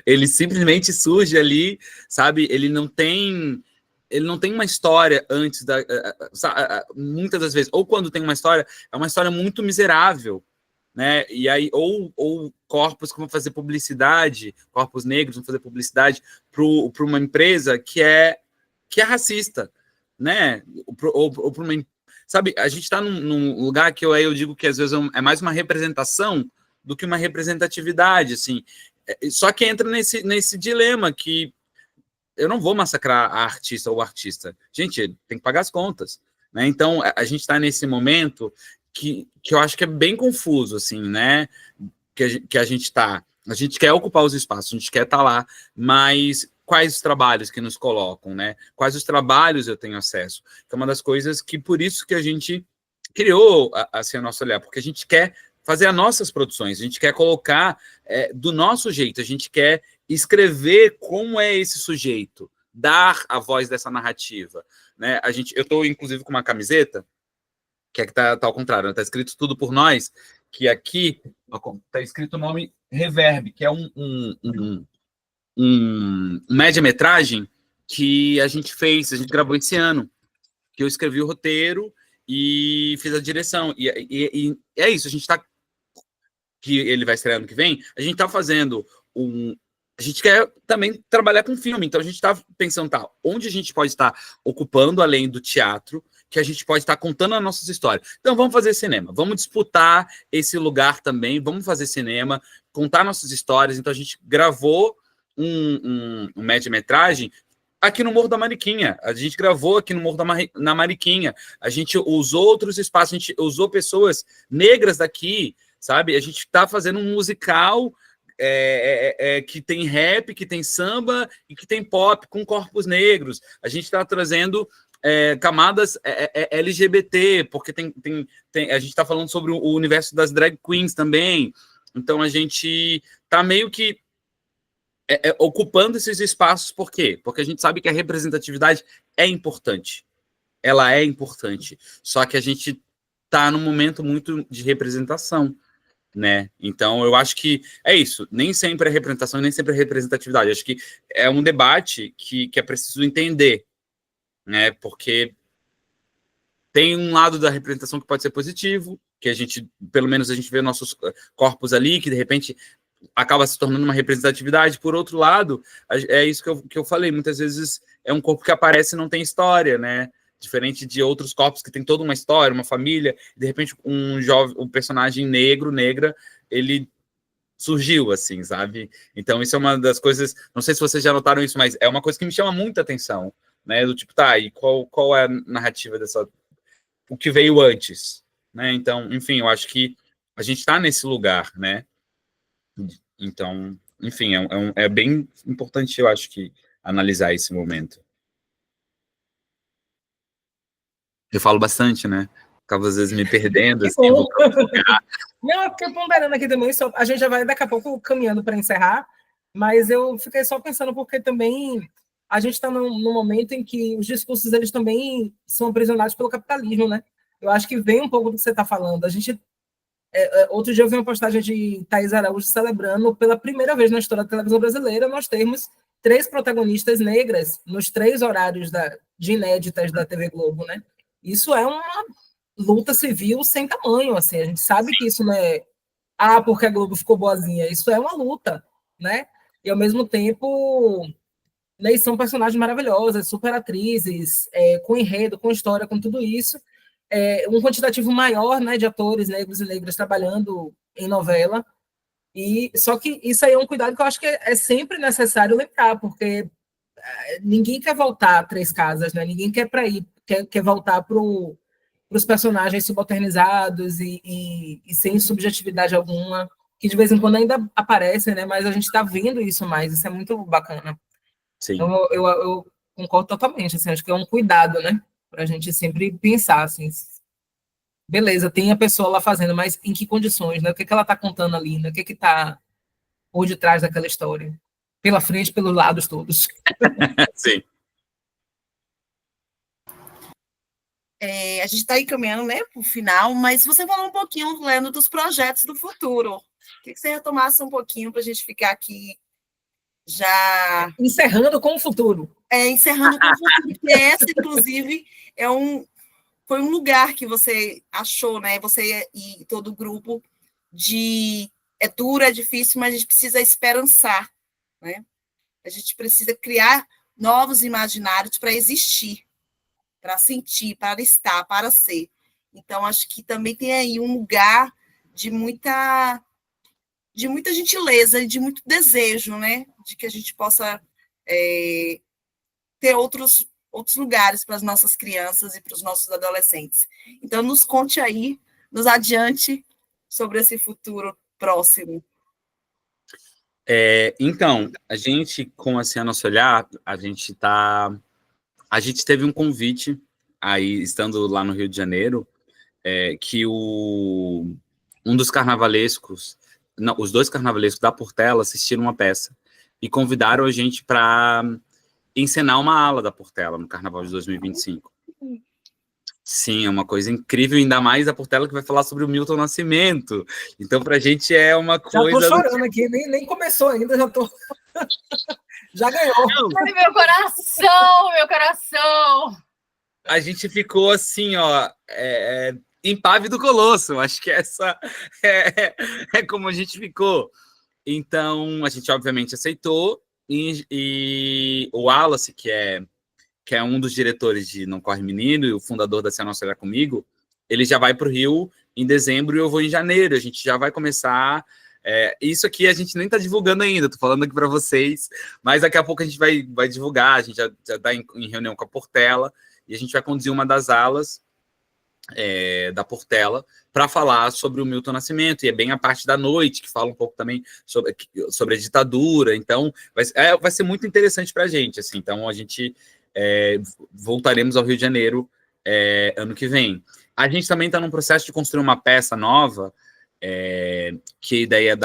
Speaker 3: Ele simplesmente surge ali, sabe? Ele não tem uma história antes muitas das vezes, ou quando tem uma história, é uma história muito miserável, né? E aí, ou corpos que vão fazer publicidade, corpos negros vão fazer publicidade para uma empresa que é racista, né? Ou para uma, sabe? A gente está num lugar que eu digo que às vezes é mais uma representação do que uma representatividade, assim. Só que entra nesse dilema que eu não vou massacrar a artista ou o artista. Gente, tem que pagar as contas, né? Então, a gente está nesse momento que eu acho que é bem confuso, assim, né? Que a gente está. A gente quer ocupar os espaços, a gente quer estar lá, mas quais os trabalhos que nos colocam, né? Quais os trabalhos eu tenho acesso? Que é uma das coisas que, por isso que a gente criou assim, a nosso olhar, porque a gente quer fazer as nossas produções, a gente quer colocar do nosso jeito, a gente quer escrever como é esse sujeito, dar a voz dessa narrativa, né? Eu estou, inclusive, com uma camiseta, que tá ao contrário, está escrito Tudo por Nós, que aqui está escrito o nome Reverb, que é um média-metragem que a gente gravou esse ano, que eu escrevi o roteiro e fiz a direção. E é isso, a gente está... que ele vai estrear ano que vem, a gente está fazendo a gente quer também trabalhar com filme, então a gente está pensando, onde a gente pode estar ocupando, além do teatro, que a gente pode estar contando as nossas histórias. Então vamos fazer cinema, vamos disputar esse lugar também, vamos fazer cinema, contar nossas histórias. Então a gente gravou um média-metragem aqui no Morro da Mariquinha, a gente gravou aqui no Morro na Mariquinha, a gente usou outros espaços, a gente usou pessoas negras daqui, sabe? A gente está fazendo um musical que tem rap, que tem samba e que tem pop com corpos negros. A gente está trazendo camadas LGBT, porque a gente está falando sobre o universo das drag queens também. Então a gente está meio que ocupando esses espaços. Por quê? Porque a gente sabe que a representatividade é importante. Ela é importante. Só que a gente está num momento muito de representação, né? Então, eu acho que é isso. Nem sempre é representação, nem sempre é representatividade. Acho que é um debate que é preciso entender, né? Porque tem um lado da representação que pode ser positivo, que a gente, pelo menos a gente vê nossos corpos ali, que de repente acaba se tornando uma representatividade. Por outro lado, é isso que eu falei, muitas vezes é um corpo que aparece e não tem história, né? Diferente de outros corpos que tem toda uma história, uma família, de repente um personagem negra, ele surgiu, assim, sabe? Então isso é uma das coisas, não sei se vocês já notaram isso, mas é uma coisa que me chama muita atenção, né? Do tipo, e qual é a narrativa o que veio antes, né? Então, enfim, eu acho que a gente está nesse lugar, né? Então, enfim, é bem importante, eu acho, que analisar esse momento. Eu falo bastante, né? Acabo, às vezes, me perdendo. Assim,
Speaker 1: Não, é porque eu ponderando aqui também, a gente já vai daqui a pouco caminhando para encerrar, mas eu fiquei só pensando porque também a gente está num momento em que os discursos eles também são aprisionados pelo capitalismo, né? Eu acho que vem um pouco do que você está falando. A gente outro dia eu vi uma postagem de Thaís Araújo celebrando pela primeira vez na história da televisão brasileira nós termos 3 protagonistas negras nos 3 horários de inéditas da TV Globo, né? Isso é uma luta civil sem tamanho, assim, a gente sabe que isso não é porque a Globo ficou boazinha, isso é uma luta, né? E ao mesmo tempo, né, são personagens maravilhosas, super atrizes, com enredo, com história, com tudo isso, um quantitativo maior, né, de atores negros e negras trabalhando em novela, e só que isso aí é um cuidado que eu acho que é sempre necessário lembrar, porque ninguém quer voltar a 3 casas, né? Ninguém quer voltar para os personagens subalternizados e sem subjetividade alguma, que de vez em quando ainda aparecem, né? Mas a gente está vendo isso mais, isso é muito bacana.
Speaker 3: Sim.
Speaker 1: Então, eu concordo totalmente, assim, acho que é um cuidado, né? Para a gente sempre pensar, assim, beleza, tem a pessoa lá fazendo, mas em que condições, né? O que ela está contando ali, né? O que está por detrás daquela história? Pela frente, pelos lados todos.
Speaker 3: Sim.
Speaker 2: A gente está encaminhando, né, para o final, mas você falou um pouquinho, Leno, dos projetos do futuro. Queria que você retomasse um pouquinho para a gente ficar aqui já...
Speaker 1: Encerrando com o futuro.
Speaker 2: Encerrando com o futuro, porque essa, inclusive, foi um lugar que você achou, né, você e todo o grupo, é duro, é difícil, mas a gente precisa esperançar, né? A gente precisa criar novos imaginários para existir, para sentir, para estar, para ser. Então, acho que também tem aí um lugar de muita gentileza e de muito desejo, né? De que a gente possa ter outros lugares para as nossas crianças e para os nossos adolescentes. Então, nos conte aí, nos adiante sobre esse futuro próximo.
Speaker 3: Então, a gente, com assim, a Nosso Olhar, a gente teve um convite, aí, estando lá no Rio de Janeiro, que um dos carnavalescos, não, os dois carnavalescos da Portela assistiram uma peça e convidaram a gente para encenar uma ala da Portela no Carnaval de 2025. Sim, é uma coisa incrível, ainda mais a Portela que vai falar sobre o Milton Nascimento. Então, para a gente é uma coisa...
Speaker 1: Já tô chorando aqui, nem começou ainda, já tô... Já ganhou.
Speaker 4: Ai, meu coração, meu coração!
Speaker 3: A gente ficou assim, ó, impávido colosso. Acho que essa é como a gente ficou. Então, a gente obviamente aceitou, e o Wallace, que é um dos diretores de Não Corre Menino e o fundador da Se a Nossa Olhar Comigo, ele já vai para o Rio em dezembro e eu vou em janeiro. A gente já vai começar... isso aqui a gente nem está divulgando ainda, estou falando aqui para vocês, mas daqui a pouco a gente vai divulgar, a gente já está em reunião com a Portela, e a gente vai conduzir uma das alas da Portela para falar sobre o Milton Nascimento, e é bem a parte da noite, que fala um pouco também sobre a ditadura. Então vai ser muito interessante para a gente, assim. Então a gente voltaremos ao Rio de Janeiro ano que vem. A gente também está num processo de construir uma peça nova, que a ideia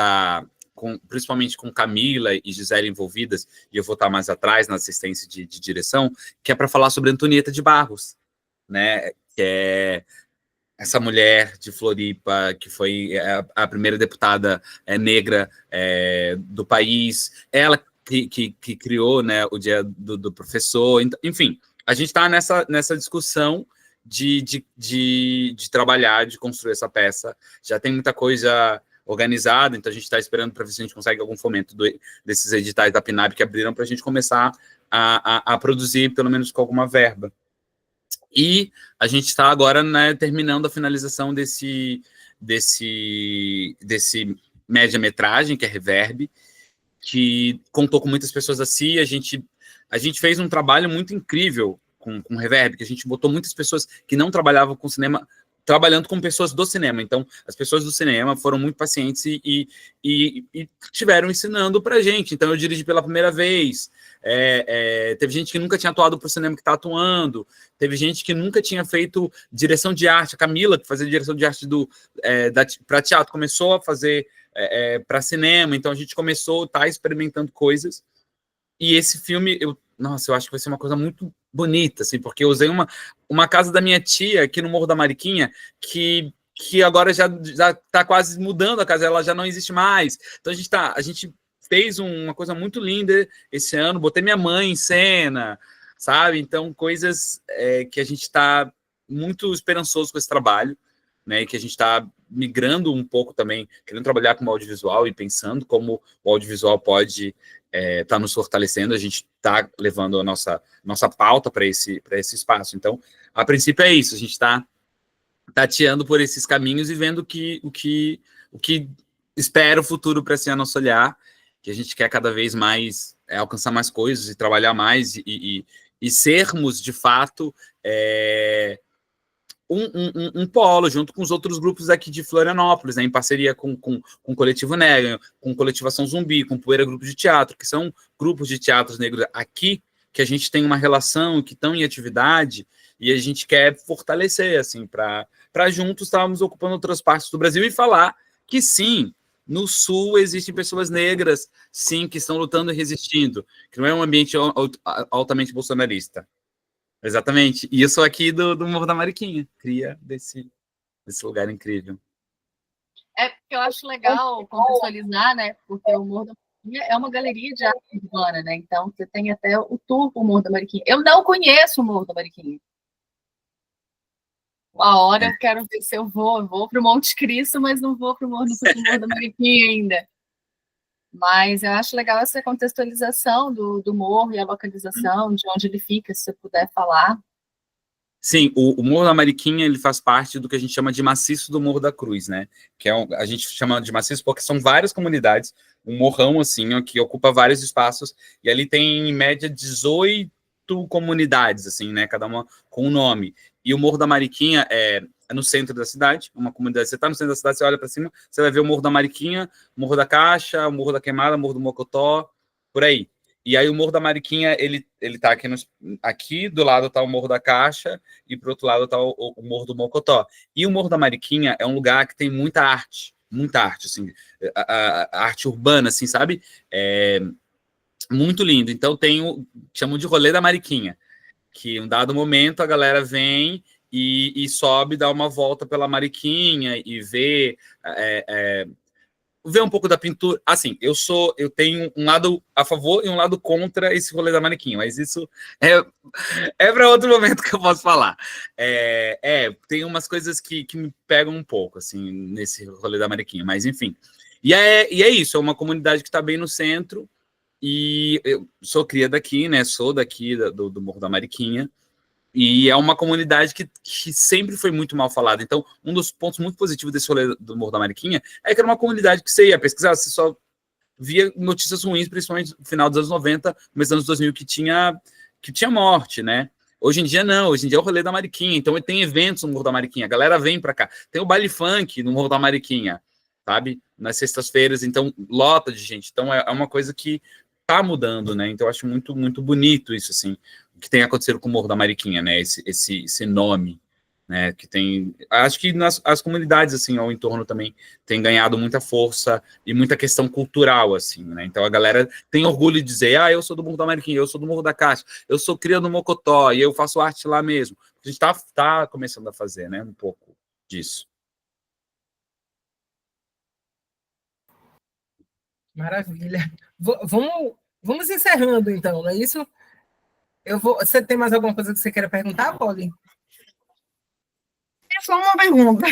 Speaker 3: principalmente com Camila e Gisele envolvidas, e eu vou estar mais atrás na assistência de direção, que é para falar sobre Antonieta de Barros, né? Que é essa mulher de Floripa, que foi a primeira deputada negra do país, ela que criou, né, o Dia do Professor. Enfim, a gente está nessa discussão de trabalhar, de construir essa peça. Já tem muita coisa organizada, então a gente está esperando para ver se a gente consegue algum fomento desses editais da PNAB que abriram para a gente começar a produzir, pelo menos com alguma verba. E a gente está agora, né, terminando a finalização desse média-metragem, que é Reverb, que contou com muitas pessoas assim. A gente fez um trabalho muito incrível com Reverb, que a gente botou muitas pessoas que não trabalhavam com cinema, trabalhando com pessoas do cinema. Então, as pessoas do cinema foram muito pacientes e estiveram ensinando para a gente. Então, eu dirigi pela primeira vez. Teve gente que nunca tinha atuado para o cinema que está atuando. Teve gente que nunca tinha feito direção de arte. A Camila, que fazia direção de arte para teatro, começou a fazer para cinema. Então, a gente começou a estar experimentando coisas. E esse filme, eu acho que vai ser uma coisa muito bonita, assim, porque eu usei uma casa da minha tia aqui no Morro da Mariquinha, que agora já está quase mudando a casa, ela já não existe mais. Então a gente fez uma coisa muito linda esse ano, botei minha mãe em cena, sabe? Então, coisas que a gente está muito esperançoso com esse trabalho, né? E que a gente está migrando um pouco também, querendo trabalhar com o audiovisual e pensando como o audiovisual pode tá nos fortalecendo. A gente está levando a nossa pauta para esse espaço. Então, a princípio é isso, a gente está tateando por esses caminhos e vendo o que espera o futuro para ser a Nosso Olhar, que a gente quer cada vez mais alcançar mais coisas e trabalhar mais e sermos, de fato, um polo, junto com os outros grupos aqui de Florianópolis, né, em parceria com o Coletivo Negra, com Coletivação Zumbi, com Poeira Grupo de Teatro, que são grupos de teatros negros aqui, que a gente tem uma relação, que estão em atividade, e a gente quer fortalecer, assim, para juntos estarmos ocupando outras partes do Brasil e falar que, sim, no Sul existem pessoas negras, sim, que estão lutando e resistindo, que não é um ambiente altamente bolsonarista. Exatamente. E eu sou aqui do Morro da Mariquinha, cria desse lugar incrível.
Speaker 4: Porque eu acho legal contextualizar, né? Porque o Morro da Mariquinha é uma galeria de arte urbana, né? Então, você tem até o tour para o Morro da Mariquinha. Eu não conheço o Morro da Mariquinha. Uma hora eu quero ver se eu vou para o Monte Cristo, mas não vou para o Morro da Mariquinha ainda. Mas eu acho legal essa contextualização do morro e a localização, de onde ele fica, se você puder falar.
Speaker 3: Sim, o Morro da Mariquinha, ele faz parte do que a gente chama de maciço do Morro da Cruz, né? Que a gente chama de maciço porque são várias comunidades, um morrão, assim, ó, que ocupa vários espaços, e ali tem, em média, 18 8 comunidades, assim, né? Cada uma com um nome. E o Morro da Mariquinha é no centro da cidade, uma comunidade. Você está no centro da cidade, você olha para cima, você vai ver o Morro da Mariquinha, Morro da Caixa, o Morro da Queimada, Morro do Mocotó, por aí. E aí o Morro da Mariquinha, ele tá aqui do lado tá o Morro da Caixa e pro outro lado tá o Morro do Mocotó. E o Morro da Mariquinha é um lugar que tem muita arte, assim, a arte urbana, assim, sabe? É muito lindo. Então chamam de rolê da Mariquinha, que em um dado momento a galera vem e sobe, dá uma volta pela Mariquinha e vê um pouco da pintura. Assim, eu tenho um lado a favor e um lado contra esse rolê da Mariquinha, mas isso é para outro momento que eu posso falar. Tem umas coisas que me pegam um pouco, assim, nesse rolê da Mariquinha, mas enfim. E é isso, é uma comunidade que está bem no centro, e eu sou cria daqui, né? Sou daqui do Morro da Mariquinha, e é uma comunidade que sempre foi muito mal falada. Então, um dos pontos muito positivos desse rolê do Morro da Mariquinha é que era uma comunidade que você ia pesquisar, você só via notícias ruins, principalmente no final dos anos 90, começo dos anos 2000, que tinha morte, né? Hoje em dia não, hoje em dia é o rolê da Mariquinha, então tem eventos no Morro da Mariquinha, a galera vem pra cá. Tem o baile funk no Morro da Mariquinha, sabe? Nas sextas-feiras, então lota de gente. Então é uma coisa que tá mudando, né? Então eu acho muito, muito bonito isso, assim, o que tem acontecido com o Morro da Mariquinha, né? Esse nome, né? Que tem... Acho que as comunidades, assim, ao entorno também têm ganhado muita força e muita questão cultural, assim, né? Então a galera tem orgulho de dizer, eu sou do Morro da Mariquinha, eu sou do Morro da Caixa, eu sou cria do Mocotó e eu faço arte lá mesmo. A gente tá começando a fazer, né? Um pouco disso.
Speaker 1: Maravilha. Vamos encerrando, então, não é isso? Você tem mais alguma coisa que você queira perguntar, Polly?
Speaker 2: É só uma pergunta.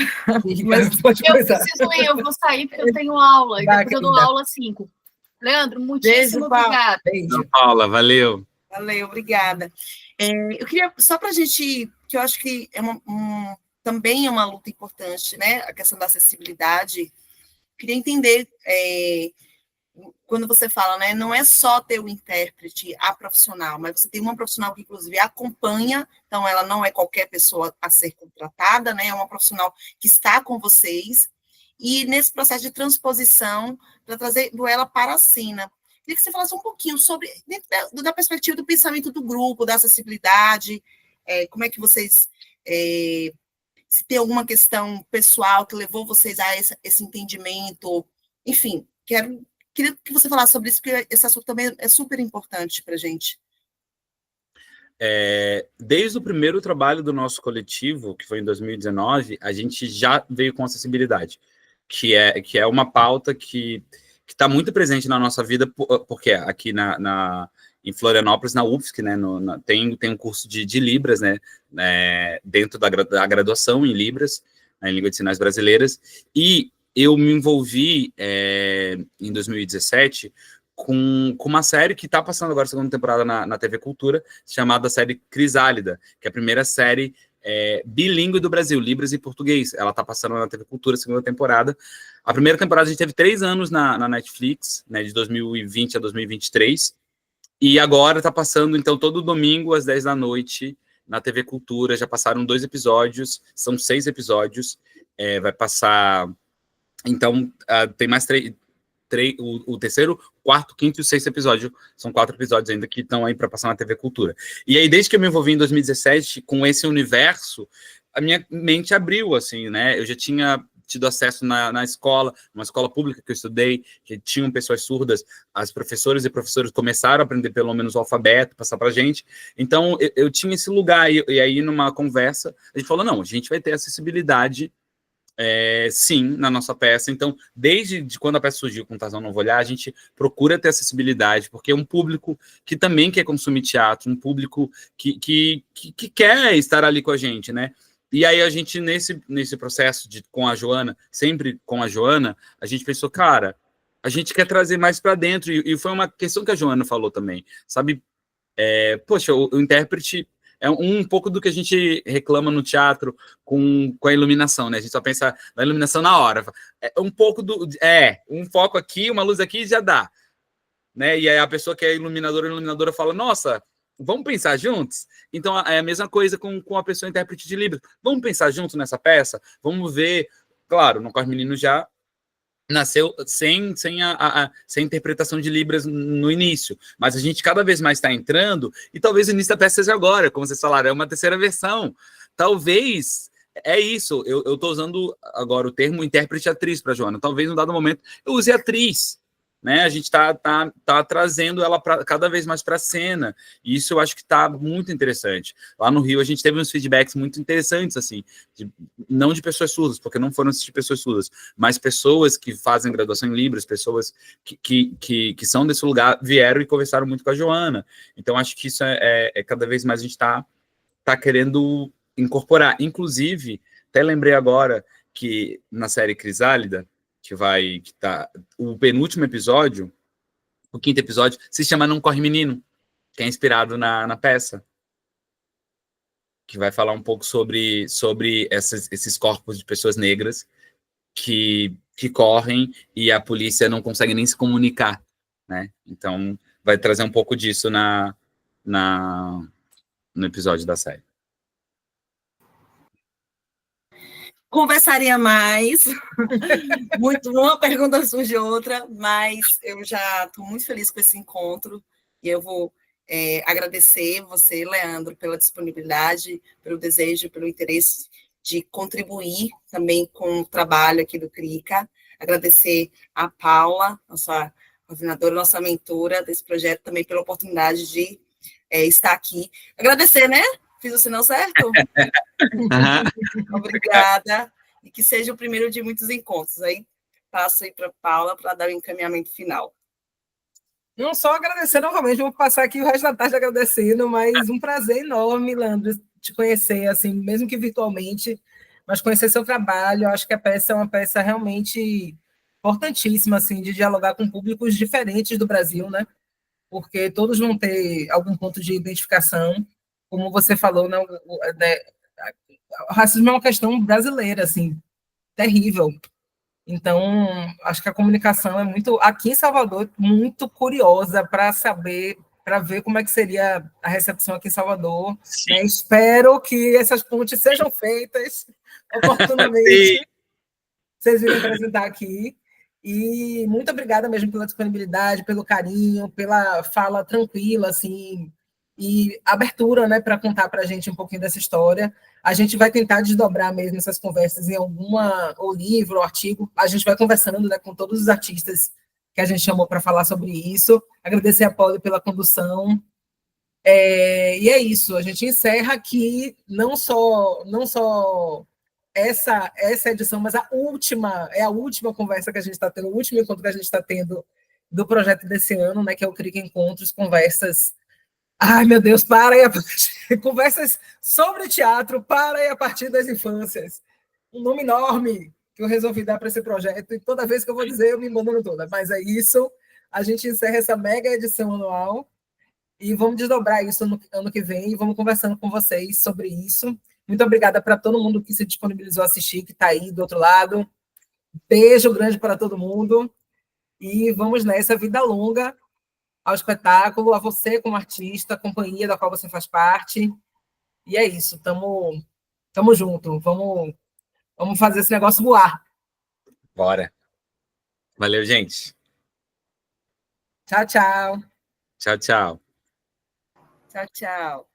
Speaker 1: Mas pode começar.
Speaker 4: Eu vou sair porque eu tenho aula, e depois eu dou aula 5. Leandro, muitíssimo obrigada.
Speaker 3: Beijo, Paula, valeu.
Speaker 2: Valeu, obrigada. Eu queria, só para a gente, que eu acho que também é uma luta importante, né? A questão da acessibilidade. Queria entender, quando você fala, né? Não é só ter o intérprete, a profissional, mas você tem uma profissional que, inclusive, acompanha, então ela não é qualquer pessoa a ser contratada, né? É uma profissional que está com vocês, e nesse processo de transposição, para trazer ela para a cena. Queria que você falasse um pouquinho sobre, dentro da perspectiva do pensamento do grupo, da acessibilidade, como é que vocês, se tem alguma questão pessoal que levou vocês a esse entendimento, enfim, queria que você falasse sobre isso, porque esse assunto também é super importante para a gente.
Speaker 3: Desde o primeiro trabalho do nosso coletivo, que foi em 2019, a gente já veio com acessibilidade, que é uma pauta que está muito presente na nossa vida, porque aqui em Florianópolis, na UFSC, né, tem um curso de Libras, né, dentro da graduação em Libras, em Língua de Sinais Brasileiras, e eu me envolvi em 2017 com uma série que está passando agora a segunda temporada na TV Cultura, chamada série Crisálida, que é a primeira série bilíngue do Brasil, Libras e português. Ela está passando na TV Cultura, segunda temporada. A primeira temporada a gente teve 3 anos na Netflix, né, de 2020 a 2023, e agora está passando, então, todo domingo às 10 da noite na TV Cultura. Já passaram 2 episódios, são 6 episódios, vai passar... Então, tem mais 3, o terceiro, quarto, quinto e o 6º episódio. São 4 episódios ainda que estão aí para passar na TV Cultura. E aí, desde que eu me envolvi em 2017 com esse universo, a minha mente abriu, assim, né? Eu já tinha tido acesso na escola, uma escola pública que eu estudei, que tinham pessoas surdas, as professoras e professores começaram a aprender pelo menos o alfabeto, passar para a gente. Então, eu tinha esse lugar, e aí numa conversa, a gente falou, não, a gente vai ter acessibilidade, sim, na nossa peça. Então, desde quando a peça surgiu com Tarzan Novo Olhar, a gente procura ter acessibilidade, porque é um público que também quer consumir teatro, um público que quer estar ali com a gente, né? E aí a gente, nesse processo com a Joana, sempre com a Joana, a gente pensou, cara, a gente quer trazer mais para dentro, e foi uma questão que a Joana falou também, sabe? Poxa, o intérprete é um pouco do que a gente reclama no teatro com a iluminação, né? A gente só pensa na iluminação na hora. Um pouco um foco aqui, uma luz aqui já dá, né? E aí a pessoa que é iluminadora fala, nossa, Vamos pensar juntos? Então, é a mesma coisa com a pessoa intérprete de Libras. Vamos pensar juntos nessa peça? Vamos ver... Claro, no Corre Menino já nasceu sem interpretação de Libras no início, mas a gente cada vez mais está entrando, e talvez o início da peça seja agora, como vocês falaram, é uma terceira versão. Talvez, é isso, eu estou usando agora o termo intérprete-atriz para Joana, talvez, num dado momento, eu use atriz, né? A gente está trazendo ela cada vez mais para a cena, e isso eu acho que está muito interessante. Lá no Rio a gente teve uns feedbacks muito interessantes, assim, não de pessoas surdas, porque não foram assistir pessoas surdas, mas pessoas que fazem graduação em Libras, pessoas que são desse lugar, vieram e conversaram muito com a Joana. Então acho que isso cada vez mais a gente tá querendo incorporar. Inclusive, até lembrei agora que na série Crisálida, que tá o penúltimo episódio, o quinto episódio, se chama Não Corre Menino, que é inspirado na peça, que vai falar um pouco sobre esses corpos de pessoas negras que correm e a polícia não consegue nem se comunicar, né? Então, vai trazer um pouco disso no episódio da série.
Speaker 2: Conversaria mais, uma pergunta surge outra, mas eu já estou muito feliz com esse encontro e eu vou agradecer você, Leandro, pela disponibilidade, pelo desejo, pelo interesse de contribuir também com o trabalho aqui do CRICA, agradecer a Paula, nossa coordenadora, nossa mentora desse projeto, também pela oportunidade de estar aqui. Agradecer, né? Fiz o sinal certo? Obrigada. E que seja o primeiro de muitos encontros. Aí passo aí para a Paula para dar o encaminhamento final.
Speaker 1: Não só agradecer novamente, vou passar aqui o resto da tarde agradecendo, mas um prazer enorme, Leandro, te conhecer, assim, mesmo que virtualmente, mas conhecer seu trabalho. Eu acho que a peça é uma peça realmente importantíssima, assim, de dialogar com públicos diferentes do Brasil, né? Porque todos vão ter algum ponto de identificação. Como você falou, né, o racismo é uma questão brasileira, assim, terrível. Então, acho que a comunicação é muito, aqui em Salvador, muito curiosa para saber, para ver como é que seria a recepção aqui em Salvador. Espero que essas pontes sejam feitas oportunamente. Vocês virem apresentar aqui. E muito obrigada mesmo pela disponibilidade, pelo carinho, pela fala tranquila, assim, e abertura, né, para contar para a gente um pouquinho dessa história. A gente vai tentar desdobrar mesmo essas conversas em ou livro, ou artigo. A gente vai conversando, né, com todos os artistas que a gente chamou para falar sobre isso. Agradecer a Paula pela condução. E é isso, a gente encerra aqui não só essa edição, mas a última conversa que a gente está tendo, o último encontro que a gente está tendo do projeto desse ano, né, que é o CRICA Encontros, conversas. Ai, meu Deus, para aí conversas sobre teatro, para aí a partir das infâncias. Um nome enorme que eu resolvi dar para esse projeto, e toda vez que eu vou dizer, eu me embanando toda. Mas é isso, a gente encerra essa mega edição anual e vamos desdobrar isso no ano que vem e vamos conversando com vocês sobre isso. Muito obrigada para todo mundo que se disponibilizou a assistir, que está aí do outro lado. Beijo grande para todo mundo e vamos nessa vida longa ao espetáculo, a você como artista, a companhia da qual você faz parte. E é isso, tamo junto. Vamos fazer esse negócio voar.
Speaker 3: Bora. Valeu, gente.
Speaker 1: Tchau, tchau.
Speaker 3: Tchau, tchau.
Speaker 2: Tchau, tchau.